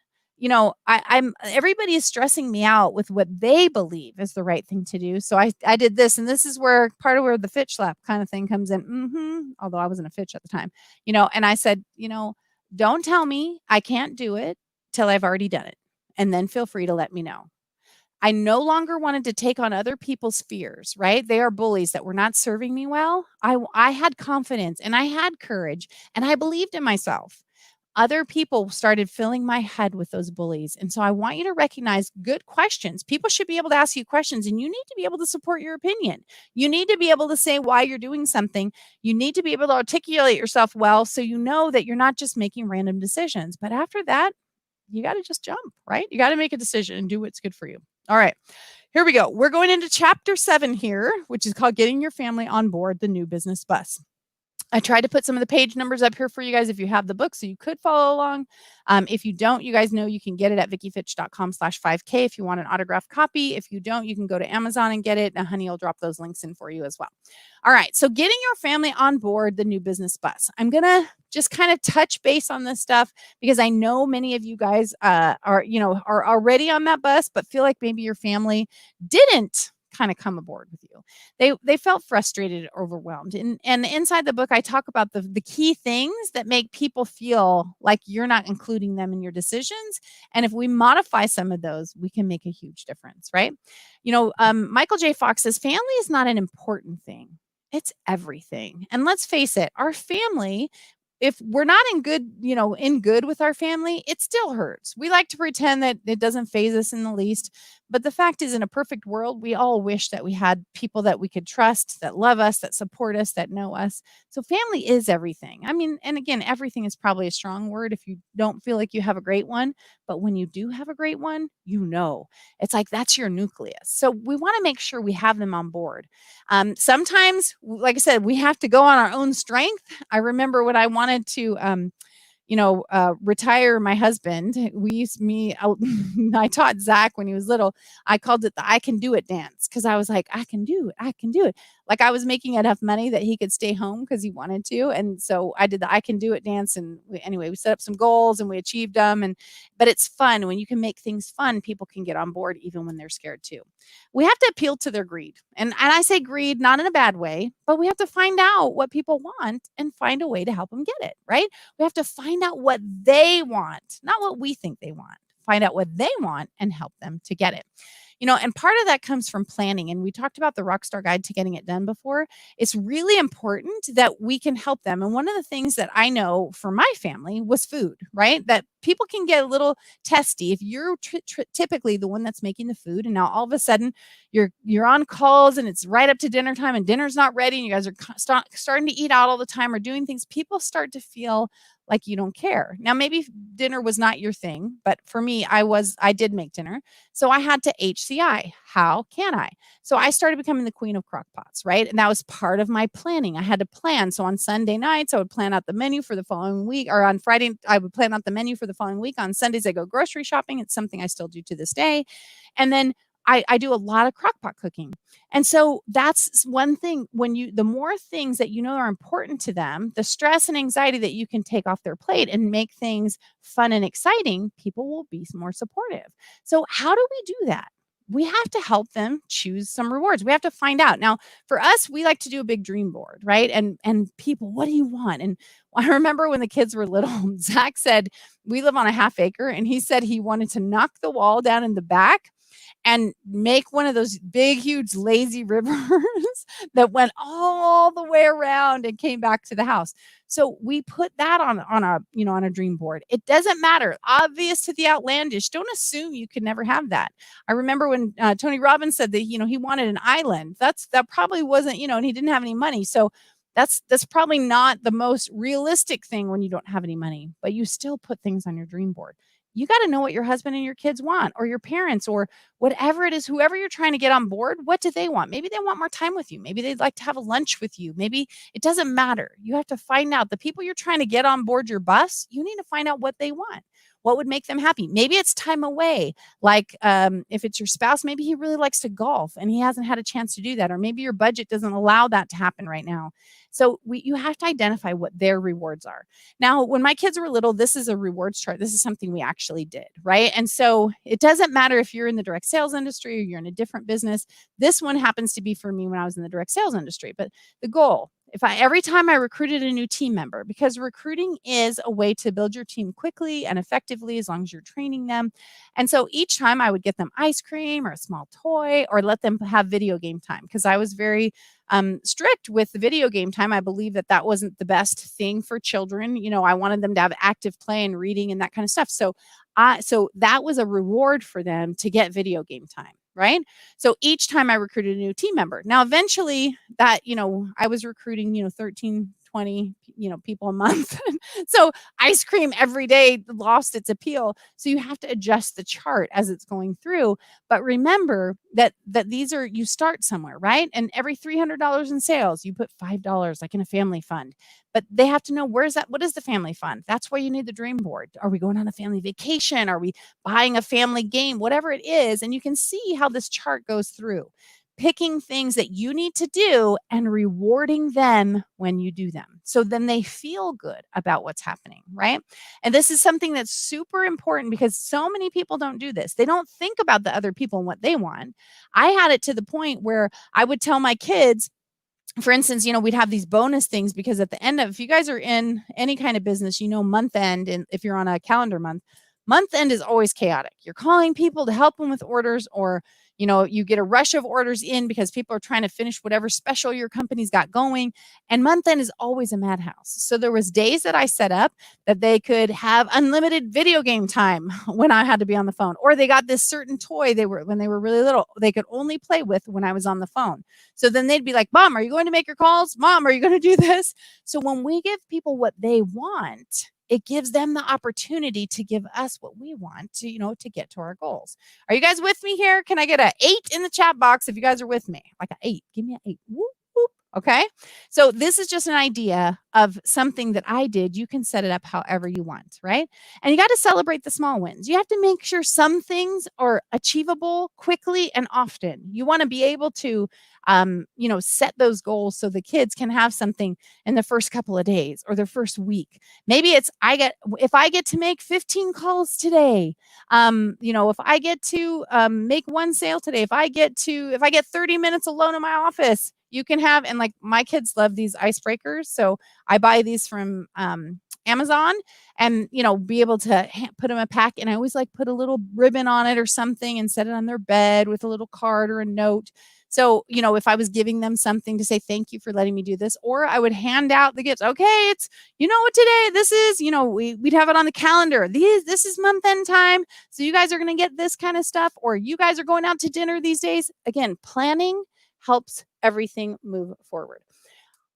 A: everybody is stressing me out with what they believe is the right thing to do. So I did this, and this is where part of where the Fitch Slap kind of thing comes in. Although I wasn't a Fitch at the time, and I said, don't tell me I can't do it till I've already done it. And then feel free to let me know. I no longer wanted to take on other people's fears, right? They are bullies that were not serving me well. I had confidence and I had courage and I believed in myself. Other people started filling my head with those bullies. And so I want you to recognize good questions. People should be able to ask you questions, and you need to be able to support your opinion. You need to be able to say why you're doing something. You need to be able to articulate yourself well, so you know that you're not just making random decisions. But after that, you got to just jump, right? You got to make a decision and do what's good for you. All right. Here we go. We're going into chapter 7 here, which is called Getting Your Family on Board the New Business Bus. I tried to put some of the page numbers up here for you guys if you have the book so you could follow along. If you don't, you guys know you can get it at vickifitch.com/5K if you want an autographed copy. If you don't, you can go to Amazon and get it. And Honey will drop those links in for you as well. All right. So getting your family on board the new business bus. I'm going to just kind of touch base on this stuff because I know many of you guys are already on that bus, but feel like maybe your family didn't kind of come aboard with you. They felt frustrated or overwhelmed. And inside the book, I talk about the key things that make people feel like you're not including them in your decisions. And if we modify some of those, we can make a huge difference, right? Michael J. Fox says, family is not an important thing. It's everything. And let's face it, our family, if we're not in good with our family, it still hurts. We like to pretend that it doesn't phase us in the least. But the fact is, in a perfect world, we all wish that we had people that we could trust, that love us, that support us, that know us. So family is everything. I mean, and again, everything is probably a strong word if you don't feel like you have a great one. But when you do have a great one, it's like that's your nucleus. So we want to make sure we have them on board. Sometimes, like I said, we have to go on our own strength. I remember when I wanted to retire my husband. I taught Zach when he was little. I called it the I can do it dance because I was like, I can do it. I can do it. Like I was making enough money that he could stay home because he wanted to. And so I did the I can do it dance. And we set up some goals and we achieved them. But it's fun. When you can make things fun, people can get on board even when they're scared too. We have to appeal to their greed. And I say greed, not in a bad way, but we have to find out what people want and find a way to help them get it, right? We have to find out what they want, not what we think they want. Find out what they want and help them to get it. And part of that comes from planning. And we talked about the Rockstar Guide to Getting It Done before. It's really important that we can help them. And one of the things that I know for my family was food, right? That people can get a little testy if you're typically the one that's making the food. And now all of a sudden you're on calls and it's right up to dinner time and dinner's not ready. And you guys are starting to eat out all the time or doing things. People start to feel like you don't care. Now, maybe dinner was not your thing, but for me, I did make dinner. So I had to HCI. How can I? So I started becoming the queen of crock pots, right? And that was part of my planning. I had to plan. So on Sunday nights, I would plan out the menu for the following week, or on Friday, I would plan out the menu for the following week. On Sundays, I go grocery shopping. It's something I still do to this day. And then I do a lot of crock pot cooking. And so that's one thing. The more things that are important to them, the stress and anxiety that you can take off their plate and make things fun and exciting, people will be more supportive. So how do we do that? We have to help them choose some rewards. We have to find out. Now, for us, we like to do a big dream board, right? And people, what do you want? And I remember when the kids were little, Zach said, we live on a half acre, and he said he wanted to knock the wall down in the back and make one of those big, huge, lazy rivers that went all the way around and came back to the house. So we put that on a dream board. It doesn't matter. Obvious to the outlandish. Don't assume you could never have that. I remember when Tony Robbins said that, he wanted an island. That probably wasn't, and he didn't have any money. So that's probably not the most realistic thing when you don't have any money, but you still put things on your dream board. You got to know what your husband and your kids want, or your parents, or whatever it is, whoever you're trying to get on board. What do they want? Maybe they want more time with you. Maybe they'd like to have a lunch with you. Maybe it doesn't matter. You have to find out the people you're trying to get on board your bus. You need to find out what they want. What would make them happy? Maybe it's time away. Like if it's your spouse, maybe he really likes to golf and he hasn't had a chance to do that. Or maybe your budget doesn't allow that to happen right now. So you have to identify what their rewards are. Now, when my kids were little, this is a rewards chart. This is something we actually did, right? And so it doesn't matter if you're in the direct sales industry or you're in a different business. This one happens to be for me when I was in the direct sales industry. But the goal, every time I recruited a new team member, because recruiting is a way to build your team quickly and effectively as long as you're training them. And so each time I would get them ice cream or a small toy or let them have video game time, because I was very strict with the video game time. I believe that wasn't the best thing for children. I wanted them to have active play and reading and that kind of stuff. So that was a reward for them to get video game time. Right. So each time I recruited a new team member. Now, eventually that, I was recruiting, 13, 20, people a month. So ice cream every day lost its appeal. So you have to adjust the chart as it's going through. But remember that these are, you start somewhere, right? And every $300 in sales, you put $5 like in a family fund. But they have to know, where's that? What is the family fund? That's why you need the dream board. Are we going on a family vacation? Are we buying a family game? Whatever it is. And you can see how this chart goes through, picking things that you need to do and rewarding them when you do them. So then they feel good about what's happening, right? And this is something that's super important because so many people don't do this. They don't think about the other people and what they want. I had it to the point where I would tell my kids, for instance, we'd have these bonus things because at the end of, if you guys are in any kind of business, month end, and if you're on a calendar month end is always chaotic. You're calling people to help them with orders, or you get a rush of orders in because people are trying to finish whatever special your company's got going. And month end is always a madhouse. So there was days that I set up that they could have unlimited video game time when I had to be on the phone, or they got this certain toy when they were really little, they could only play with when I was on the phone. So then they'd be like, Mom, are you going to make your calls? Mom, are you going to do this? So when we give people what they want, it gives them the opportunity to give us what we want to get to our goals. Are you guys with me here? Can I get an 8 in the chat box if you guys are with me? Like an 8. Give me an 8. Whoop, whoop. Okay. So this is just an idea of something that I did. You can set it up however you want, right? And you got to celebrate the small wins. You have to make sure some things are achievable quickly and often. You want to be able to set those goals so the kids can have something in the first couple of days or their first week. Maybe it's if I get to make 15 calls today, if I get to make one sale today, if I get 30 minutes alone in my office, you can have, and like my kids love these icebreakers. So I buy these from Amazon and, be able to put them in a pack. And I always put a little ribbon on it or something and set it on their bed with a little card or a note. So, if I was giving them something to say, thank you for letting me do this, or I would hand out the gifts. Okay, it's, what today this is, we'd have it on the calendar. This is month end time. So you guys are going to get this kind of stuff, or you guys are going out to dinner these days. Again, planning helps everything move forward.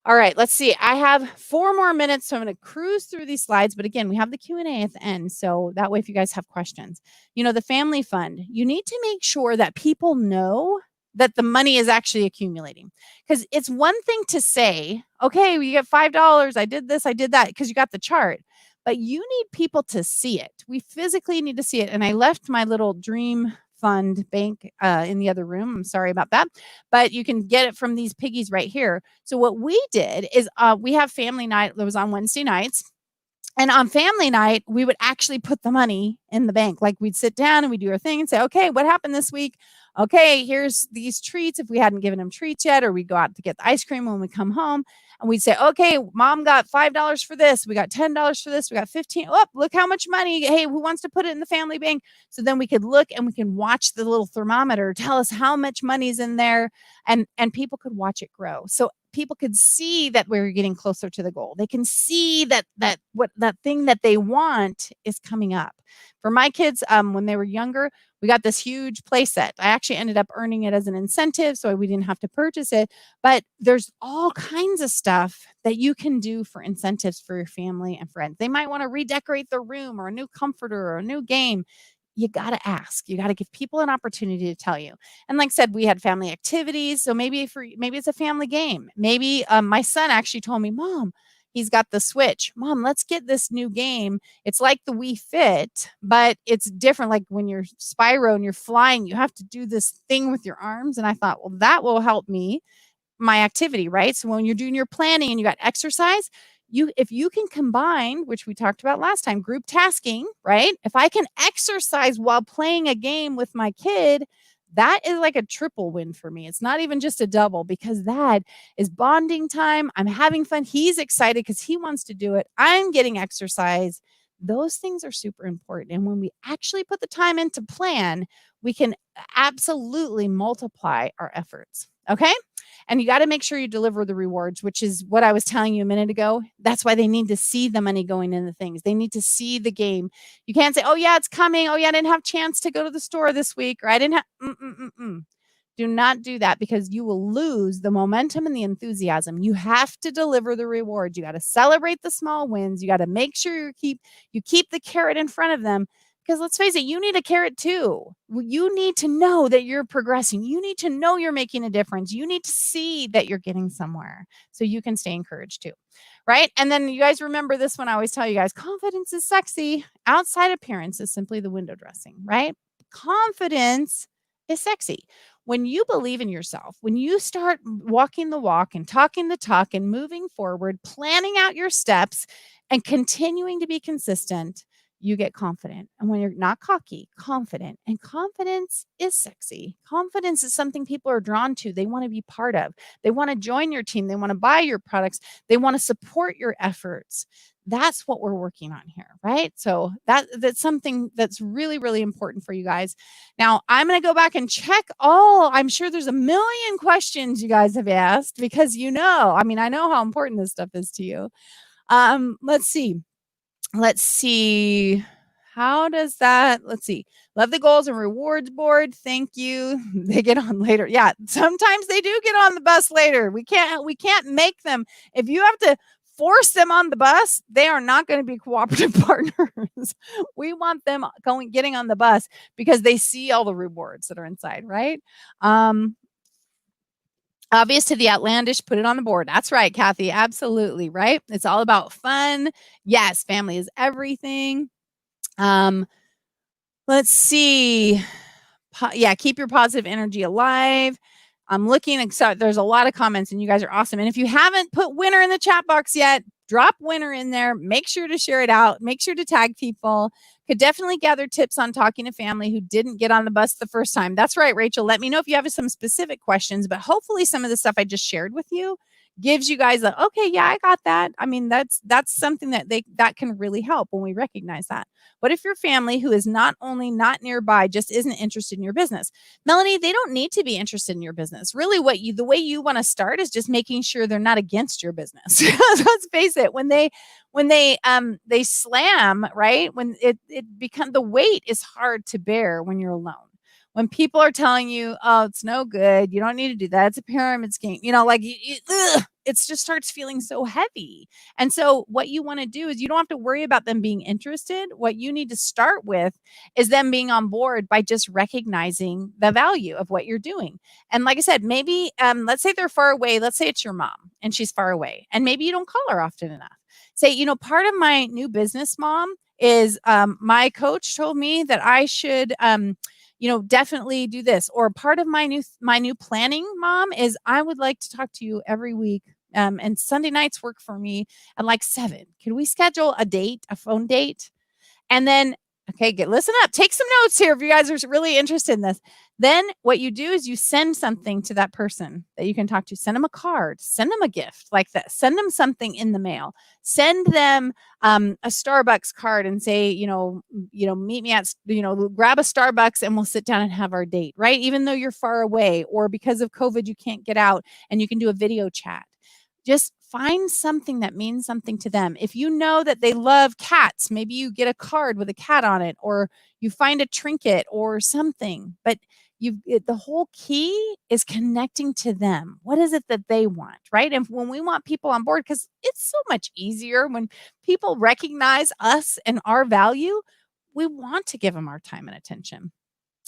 A: All right, let's see. I have 4 more minutes, so I'm going to cruise through these slides. But again, we have the Q&A at the end, so that way if you guys have questions. The family fund, you need to make sure that people know that the money is actually accumulating. Because it's one thing to say, okay, we get $5. I did this, I did that, because you got the chart. But you need people to see it. We physically need to see it. And I left my little dream fund bank in the other room. I'm sorry about that, but you can get it from these piggies right here. So what we did is we have family night that was on Wednesday nights. And on family night, we would actually put the money in the bank. Like we'd sit down and we'd do our thing and say, okay, what happened this week? Okay, here's these treats if we hadn't given them treats yet, or we'd go out to get the ice cream when we come home. And we'd say, okay, Mom got $5 for this. We got $10 for this. We got 15. Oh, look how much money. Hey, who wants to put it in the family bank? So then we could look and we can watch the little thermometer tell us how much money's in there, and people could watch it grow. So people could see that we're getting closer to the goal. They can see that thing that they want is coming up. For my kids, when they were younger, we got this huge play set. I actually ended up earning it as an incentive, so we didn't have to purchase it. But there's all kinds of stuff that you can do for incentives for your family and friends. They might want to redecorate their room, or a new comforter, or a new game. You got to ask. You got to give people an opportunity to tell you. And like I said, we had family activities. So maybe it's a family game. Maybe my son actually told me, Mom, he's got the Switch. Mom, let's get this new game. It's like the Wii Fit, but it's different. Like when you're Spyro and you're flying, you have to do this thing with your arms. And I thought, well, that will help me, my activity, right? So when you're doing your planning and you got exercise, if you can combine, which we talked about last time, group tasking, right? If I can exercise while playing a game with my kid, that is like a triple win for me. It's not even just a double, because that is bonding time. I'm having fun. He's excited because he wants to do it. I'm getting exercise. Those things are super important. And when we actually put the time into plan, we can absolutely multiply our efforts. Okay. And you got to make sure you deliver the rewards, which is what I was telling you a minute ago. That's why they need to see the money going into things. They need to see the game. You can't say, oh, yeah, it's coming. Oh, yeah, I didn't have a chance to go to the store this week, or I didn't have. Do not do that because you will lose the momentum and the enthusiasm. You have to deliver the rewards. You got to celebrate the small wins. You got to make sure you keep the carrot in front of them, because let's face it, you need a carrot too. You need to know that you're progressing. You need to know you're making a difference. You need to see that you're getting somewhere so you can stay encouraged too. Right? And then you guys remember this one. I always tell you guys, confidence is sexy. Outside appearance is simply the window dressing, right? Confidence is sexy. When you believe in yourself, when you start walking the walk and talking the talk and moving forward, planning out your steps and continuing to be consistent, you get confident. And when you're not cocky, confident. And confidence is sexy. Confidence is something people are drawn to. They want to be part of. They want to join your team. They want to buy your products. They want to support your efforts. That's what we're working on here, right? So that's something that's really, really important for you guys. Now, I'm going to go back and check I'm sure there's a million questions you guys have asked because I know how important this stuff is to you. Let's see. How does that? Let's see. Love the goals and rewards board. Thank you. They get on later. Yeah, sometimes they do get on the bus later. We can't make them. If you have to force them on the bus, they are not going to be cooperative partners. We want them getting on the bus because they see all the rewards that are inside, right? Obvious to the outlandish, put it on the board. That's right, Kathy. Absolutely, right? It's all about fun. Yes, family is everything. Let's see. Keep your positive energy alive. I'm looking, so there's a lot of comments and you guys are awesome. And if you haven't put winner in the chat box yet, drop winner in there. Make sure to share it out. Make sure to tag people. Could definitely gather tips on talking to family who didn't get on the bus the first time. That's right, Rachel. Let me know if you have some specific questions, but hopefully some of the stuff I just shared with you gives you guys okay, yeah, I got that. I mean, that's something that can really help when we recognize that. What if your family who is not only not nearby, just isn't interested in your business? Melanie, they don't need to be interested in your business. Really, the way you want to start is just making sure they're not against your business. Let's face it, when they slam, right? When it becomes, the weight is hard to bear when you're alone. When people are telling you, oh, it's no good, you don't need to do that, it's a pyramid scheme, it just starts feeling so heavy. And so what you want to do is you don't have to worry about them being interested. What you need to start with is them being on board by just recognizing the value of what you're doing. And like I said, maybe let's say they're far away. Let's say it's your mom and she's far away and maybe you don't call her often enough. Say, part of my new business, Mom, is my coach told me that I should definitely do this. Or part of my new planning, Mom, is I would like to talk to you every week. And Sunday nights work for me at like 7. Can we schedule a phone date? And then, okay, listen up. Take some notes here if you guys are really interested in this. Then what you do is you send something to that person that you can talk to. Send them a card. Send them a gift like that. Send them something in the mail. Send them a Starbucks card and say, meet me at, grab a Starbucks and we'll sit down and have our date, right? Even though you're far away or because of COVID, you can't get out and you can do a video chat. Just find something that means something to them. If you know that they love cats, maybe you get a card with a cat on it, or you find a trinket or something. But the whole key is connecting to them. What is it that they want, right? And when we want people on board, because it's so much easier when people recognize us and our value, we want to give them our time and attention.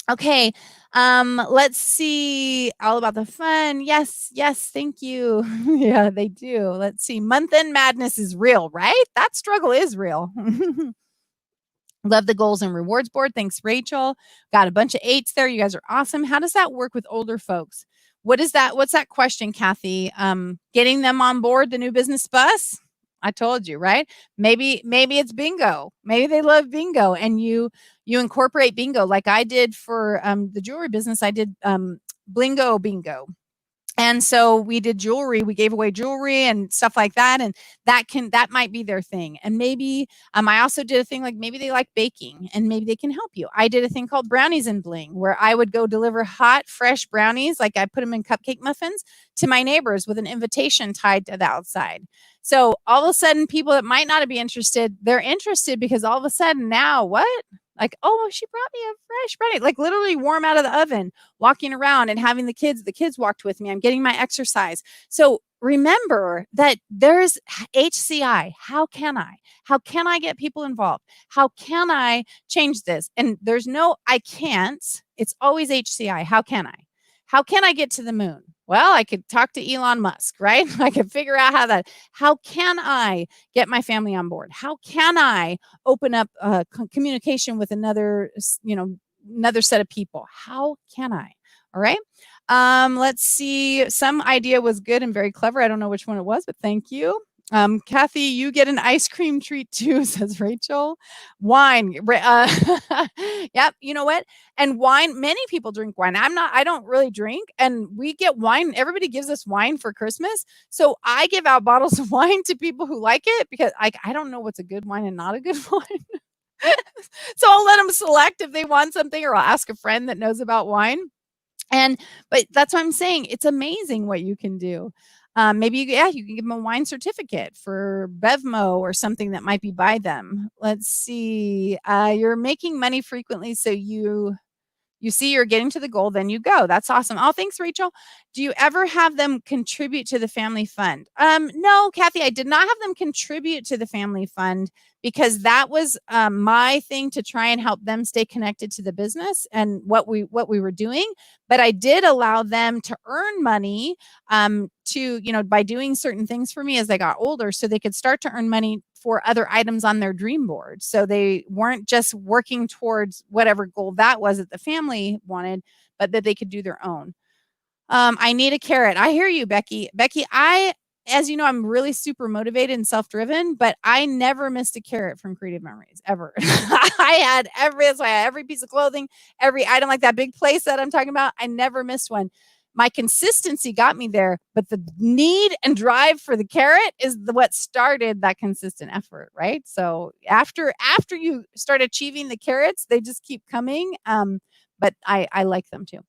A: Okay, let's see. All about the fun. Yes, thank you. Yeah, they do. Let's see. Month-end madness is real, right? That struggle is real. Love the goals and rewards board. Thanks, Rachel. Got a bunch of 8s there. You guys are awesome. How does that work with older folks? What is that? What's that question, Kathy? Getting them on board the new business bus? I told you, right? Maybe it's bingo. Maybe they love bingo and you incorporate bingo like I did for the jewelry business. I did blingo bingo. And so we did jewelry. We gave away jewelry and stuff like that. And that might be their thing. And maybe I also did a thing like maybe they like baking and maybe they can help you. I did a thing called brownies and bling where I would go deliver hot, fresh brownies. Like I put them in cupcake muffins to my neighbors with an invitation tied to the outside. So all of a sudden people that might not be interested, they're interested because all of a sudden now what? Like, oh, she brought me a fresh brownie, like literally warm out of the oven, walking around and having the kids walked with me. I'm getting my exercise. So remember that there's HCI. How can I? How can I get people involved? How can I change this? And there's no I can't. It's always HCI. How can I? How can I get to the moon? Well, I could talk to Elon Musk, right? I could figure out how can I get my family on board? How can I open up communication with another set of people? How can I? All right. Let's see. Some idea was good and very clever. I don't know which one it was, but thank you. Kathy, you get an ice cream treat too, says Rachel. Wine. Yep. You know what? And wine, many people drink wine. I don't really drink. And we get wine. Everybody gives us wine for Christmas. So I give out bottles of wine to people who like it because I don't know what's a good wine and not a good wine. So I'll let them select if they want something, or I'll ask a friend that knows about wine. But that's what I'm saying. It's amazing what you can do. Maybe you can give them a wine certificate for Bevmo or something that might be by them. Let's see. You're making money frequently, so you see you're getting to the goal, then you go. That's awesome. Oh, thanks, Rachel. Do you ever have them contribute to the family fund? No, Kathy, I did not have them contribute to the family fund because that was my thing to try and help them stay connected to the business and what we were doing. But I did allow them to earn money by doing certain things for me as they got older, so they could start to earn money for other items on their dream board. So they weren't just working towards whatever goal that was that the family wanted, but that they could do their own. I need a carrot. I hear you, Becky. Becky, as you know, I'm really super motivated and self-driven, but I never missed a carrot from Creative Memories ever. I had every piece of clothing, every item, like that big place that I'm talking about. I never missed one. My consistency got me there, but the need and drive for the carrot is what started that consistent effort, right? So after you start achieving the carrots, they just keep coming. But I like them too.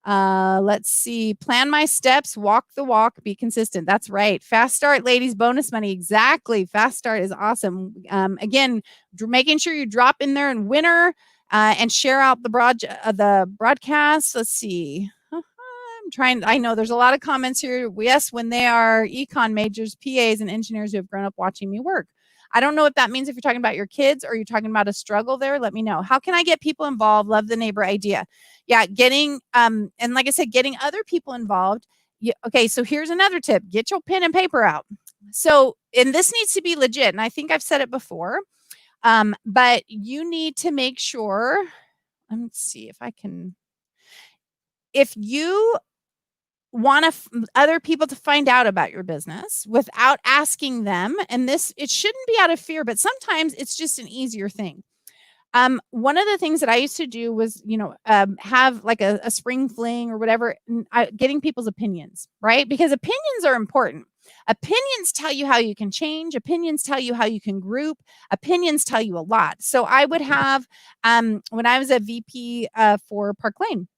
A: Let's see. Plan my steps, walk the walk, be consistent. That's right. Fast start, ladies, bonus money. Exactly. Fast start is awesome. Again, making sure you drop in there in winter and share out the broadcast. Let's see. I know there's a lot of comments here. Yes, when they are econ majors, PAs, and engineers who have grown up watching me work. I don't know if that means if you're talking about your kids or you're talking about a struggle there. Let me know. How can I get people involved? Love the neighbor idea. Yeah, getting and like I said, getting other people involved. Yeah, okay, so here's another tip. Get your pen and paper out. So, and this needs to be legit, and I think I've said it before. But you need to make sure. Let's see if I can. If you want other people to find out about your business without asking them, and it shouldn't be out of fear, but sometimes it's just an easier thing. One of the things that I used to do was, have like a spring fling or whatever, getting people's opinions, right? Because opinions are important. Opinions tell you how you can change. Opinions tell you how you can group. Opinions tell you a lot. So I would have, when I was a VP for Park Lane,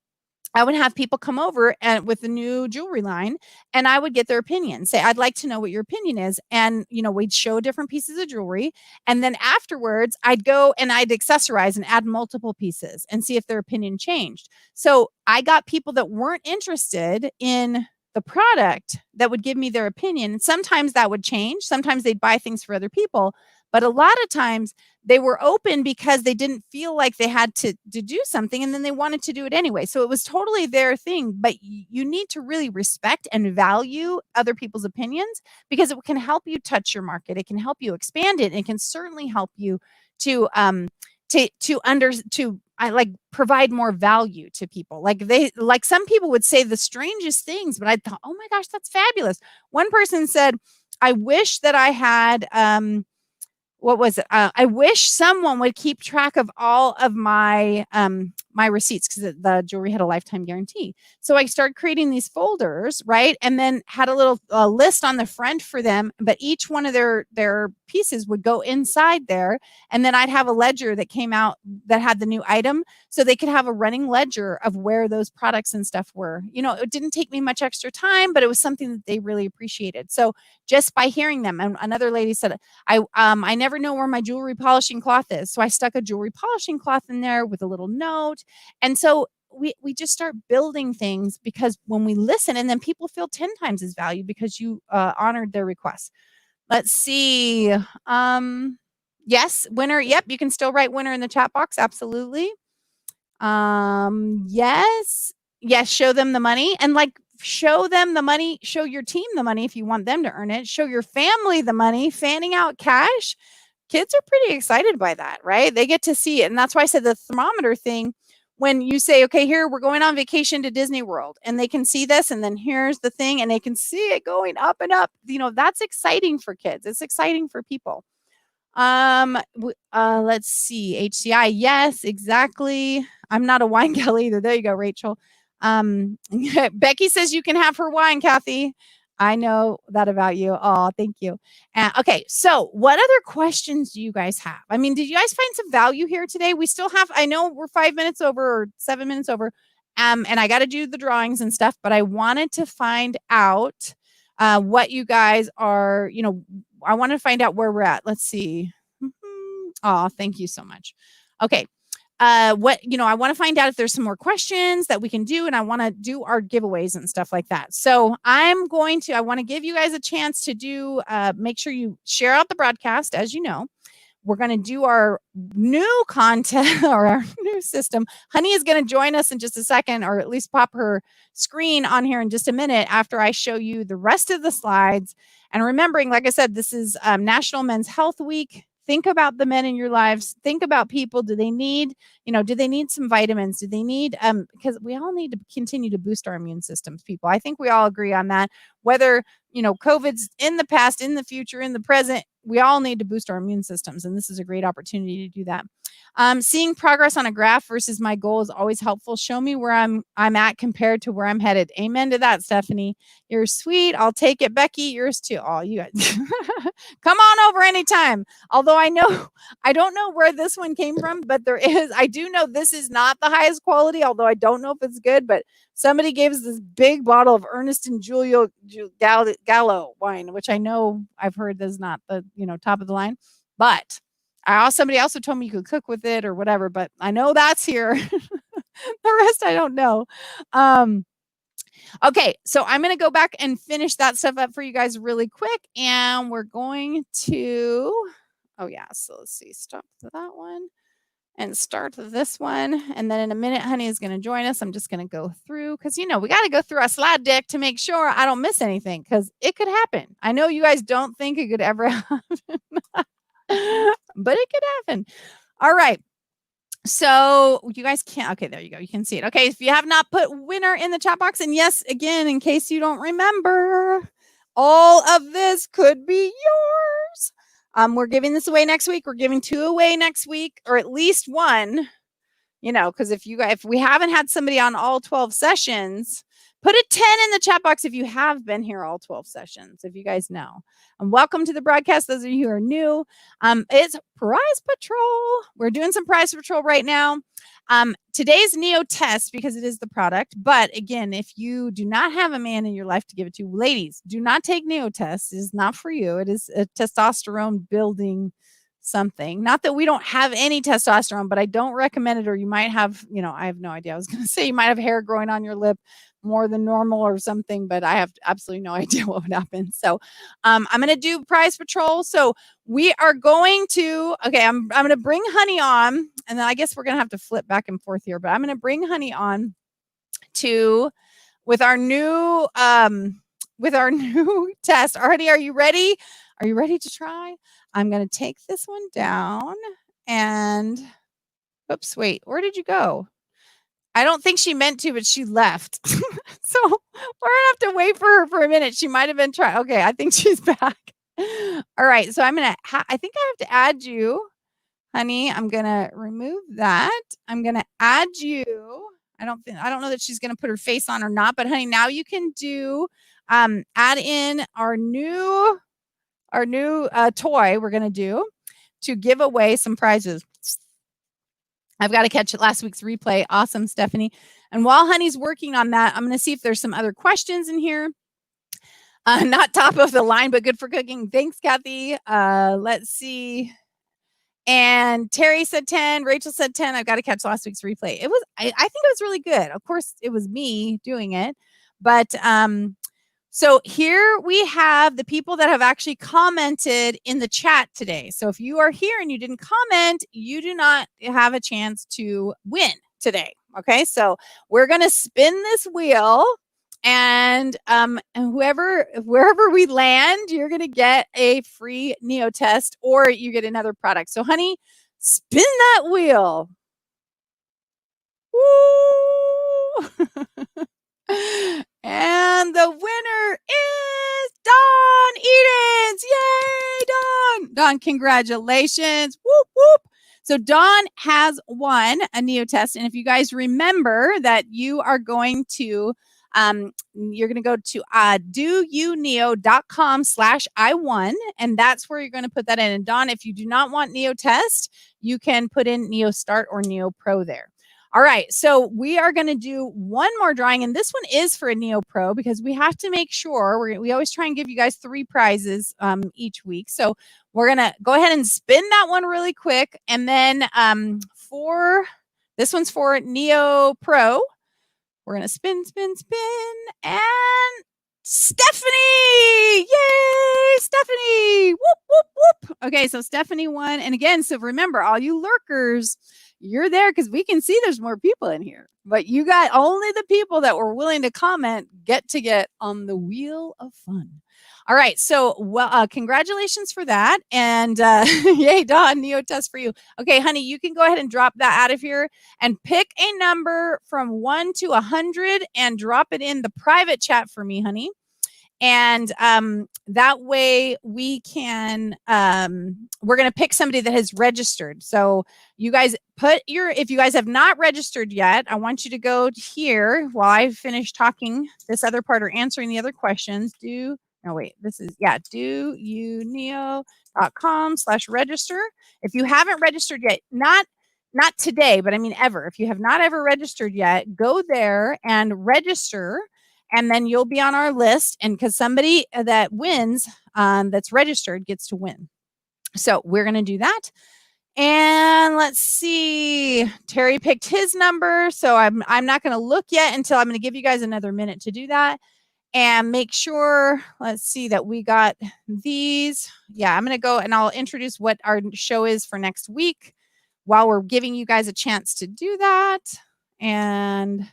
A: I would have people come over with the new jewelry line, and I would get their opinion. Say, I'd like to know what your opinion is. And, we'd show different pieces of jewelry. And then afterwards, I'd go and I'd accessorize and add multiple pieces and see if their opinion changed. So I got people that weren't interested in the product that would give me their opinion. And sometimes that would change. Sometimes they'd buy things for other people. But a lot of times they were open because they didn't feel like they had to do something, and then they wanted to do it anyway. So it was totally their thing. But you need to really respect and value other people's opinions, because it can help you touch your market. It can help you expand it. It can certainly help you to provide more value to people. Like some people would say the strangest things, but I thought, oh my gosh, that's fabulous. One person said, I wish that I had, what was it? I wish someone would keep track of all of my my receipts because the jewelry had a lifetime guarantee. So I started creating these folders, right? And then had a little list on the front for them, but each one of their pieces would go inside there. And then I'd have a ledger that came out that had the new item, so they could have a running ledger of where those products and stuff were. It didn't take me much extra time, but it was something that they really appreciated. So just by hearing them, and another lady said, I never know where my jewelry polishing cloth is. So I stuck a jewelry polishing cloth in there with a little note. And so we just start building things, because when we listen, and then people feel 10 times as valued because you honored their requests. Let's see. Yes, winner. Yep, you can still write winner in the chat box. Absolutely. Yes. Yes, show them the money, and show them the money, show your team the money if you want them to earn it, show your family the money, fanning out cash. Kids are pretty excited by that, right? They get to see it. And that's why I said the thermometer thing, when you say, okay, here, we're going on vacation to Disney World, and they can see this, and then here's the thing, and they can see it going up and up. That's exciting for kids. It's exciting for people. Let's see. HCI. Yes, exactly. I'm not a wine gal either. There you go, Rachel. Becky says you can have her wine, Kathy. I know that about you. Oh, thank you. Okay, so what other questions do you guys have? I mean, did you guys find some value here today? We still have, I know we're 5 minutes over or 7 minutes over, and I got to do the drawings and stuff, but I wanted to find out what you guys are, I want to find out where we're at. Let's see. Oh, thank you so much. Okay. I want to find out if there's some more questions that we can do, and I want to do our giveaways and stuff like that. So I want to give you guys a chance to do, make sure you share out the broadcast. As you know, we're going to do our new content or our new system. Honey is going to join us in just a second, or at least pop her screen on here in just a minute after I show you the rest of the slides. And remembering, like I said, this is National Men's Health Week. Think about the men in your lives. Think about people. Do they need some vitamins? Do they need, because we all need to continue to boost our immune systems, people. I think we all agree on that. Whether, COVID's in the past, in the future, in the present, we all need to boost our immune systems. And this is a great opportunity to do that. Seeing progress on a graph versus my goal is always helpful. Show me where I'm at compared to where I'm headed. Amen to that, Stephanie. You're sweet. I'll take it. Becky, yours too. Oh, you guys. Come on over anytime. Although I don't know where this one came from, but I do know this is not the highest quality, although I don't know if it's good, but somebody gave us this big bottle of Ernest and Julio Gallo wine, which I know I've heard is not the, top of the line, but somebody also told me you could cook with it or whatever, but I know that's here. The rest I don't know. Okay, so I'm going to go back and finish that stuff up for you guys really quick, and we're going to, so let's see, stop that one and start this one, and then in a minute, Honey is going to join us. I'm just going to go through, because, we got to go through our slide deck to make sure I don't miss anything, because it could happen. I know you guys don't think it could ever happen, but it could happen. All right. So you guys can't, okay, there you go. You can see it. Okay. If you have not put winner in the chat box, and yes, again, in case you don't remember, all of this could be yours. We're giving this away next week. We're giving 2 away next week, or at least 1, because if we haven't had somebody on all 12 sessions, put a 10 in the chat box if you have been here all 12 sessions, if you guys know. And welcome to the broadcast, those of you who are new. It's Prize Patrol. We're doing some Prize Patrol right now. Today's Neo test, because it is the product. But again, if you do not have a man in your life to give it to, ladies, do not take Neo test. It is not for you. It is a testosterone building something. Not that we don't have any testosterone, but I don't recommend it, or you might have, I have no idea. I was going to say you might have hair growing on your lip more than normal or something, but I have absolutely no idea what would happen. So I'm going to do Prize Patrol. So we are going to, okay, I'm going to bring Honey on, and then I guess we're going to have to flip back and forth here, but I'm going to bring Honey on with our new test. Already, are you ready? Are you ready to try? I'm going to take this one down and, oops, wait, where did you go? I don't think she meant to, but she left. So we're going to have to wait for her for a minute. She might have been trying. Okay, I think she's back. All right, so I'm going to, I think I have to add you. Honey, I'm going to remove that. I'm going to add you. I don't know that she's going to put her face on or not, but honey, now you can do add in our new toy we're going to do to give away some prizes. I've got to catch last week's replay. Awesome, Stephanie. And while honey's working on that, I'm going to see if there's some other questions in here. Not top of the line, but good for cooking. Thanks, Kathy. Let's see. And Terry said 10. Rachel said 10. I've got to catch last week's replay. I think it was really good. Of course, it was me doing it. But so here we have the people that have actually commented in the chat today. So if you are here and you didn't comment, you do not have a chance to win today. Okay, so we're going to spin this wheel. And wherever we land, you're going to get a free Neo test or you get another product. So honey, spin that wheel. Woo! And the winner is Dawn Edens. Yay, Dawn. Dawn, congratulations. Whoop, whoop. So Dawn has won a Neo test. And if you guys remember that you are going to you're going to go to doyouneo.com/I1, and that's where you're going to put that in. And Dawn, if you do not want Neo test, you can put in Neo Start or Neo Pro there. All right, so we are going to do one more drawing, and this one is for a Neo Pro because we have to make sure we always try and give you guys 3 prizes each week. So we're going to go ahead and spin that one really quick, and then for this one's for Neo Pro. We're going to spin, and Stephanie! Yay, Stephanie! Whoop, whoop, whoop. Okay, so Stephanie won. And again, so remember, all you lurkers, you're there because we can see there's more people in here. But you got only the people that were willing to comment get on the Wheel of Fun. All right, so congratulations for that. And yay, Dawn, Neo test for you. Okay, honey, you can go ahead and drop that out of here and pick a number from 1 to 100 and drop it in the private chat for me, honey. And that way we can, we're going to pick somebody that has registered. So you guys if you guys have not registered yet, I want you to go here while I finish talking this other part or answering the other questions. doyouneo.com/register. If you haven't registered yet, not today, but I mean ever. If you have not ever registered yet, go there and register. And then you'll be on our list. And because somebody that wins that's registered gets to win. So we're going to do that. And let's see. Terry picked his number. So I'm not going to look yet until I'm going to give you guys another minute to do that. And make sure, let's see, that we got these. Yeah, I'm going to go and I'll introduce what our show is for next week while we're giving you guys a chance to do that. And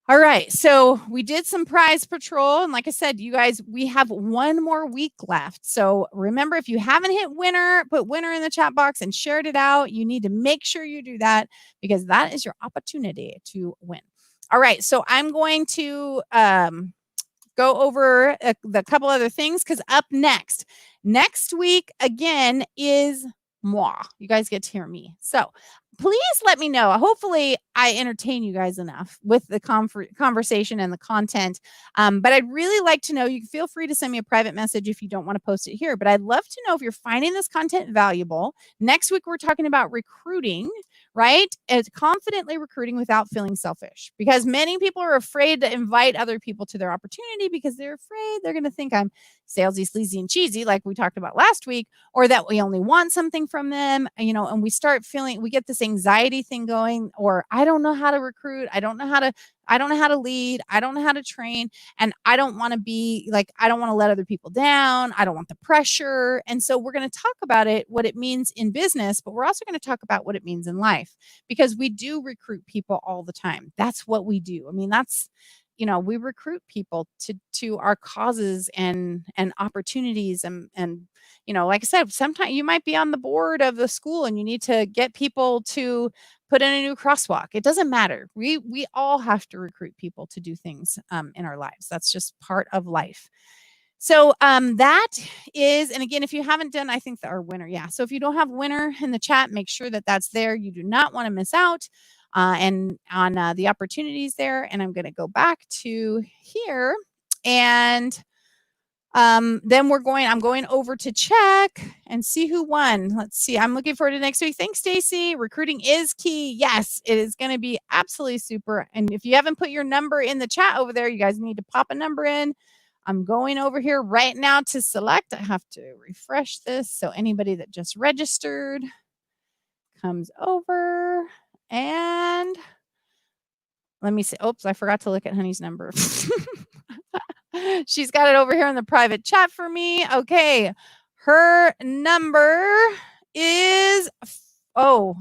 A: all right, so we did some prize patrol. And like I said, you guys, we have one more week left. So remember, if you haven't hit winner, put winner in the chat box and shared it out. You need to make sure you do that because that is your opportunity to win. All right, so I'm going to go over the couple other things because up next week again is moi. You guys get to hear me. So please let me know. Hopefully I entertain you guys enough with the conversation and the content. But I'd really like to know, you can feel free to send me a private message if you don't want to post it here, but I'd love to know if you're finding this content valuable. Next week, we're talking about recruiting, right? As confidently recruiting without feeling selfish, because many people are afraid to invite other people to their opportunity because they're afraid they're going to think I'm salesy, sleazy, and cheesy, like we talked about last week, or that we only want something from them, and we start feeling, we get this anxiety thing going, or I don't know how to recruit. I don't know how to lead. I don't know how to train. And I don't want to be like, I don't want to let other people down. I don't want the pressure. And so we're going to talk about what it means in business, but we're also going to talk about what it means in life, because we do recruit people all the time. That's what we do. I mean, we recruit people to our causes and opportunities and like I said, sometimes you might be on the board of the school and you need to get people to put in a new crosswalk. It doesn't matter. We all have to recruit people to do things in our lives. That's just part of life. So that is, and again, if you haven't done, I think our winner, yeah. So if you don't have winner in the chat, make sure that that's there. You do not want to miss out and on the opportunities there. And I'm going to go back to here, and then I'm going over to check and see who won. Let's see. I'm looking forward to next week. Thanks, Stacy. Recruiting is key. Yes, it is going to be absolutely super. And if you haven't put your number in the chat over there, you guys need to pop a number in. I'm going over here right now to select. I have to refresh this. So anybody that just registered comes over, and let me see. Oops, I forgot to look at Honey's number. She's got it over here in the private chat for me. Okay. Her number is, oh,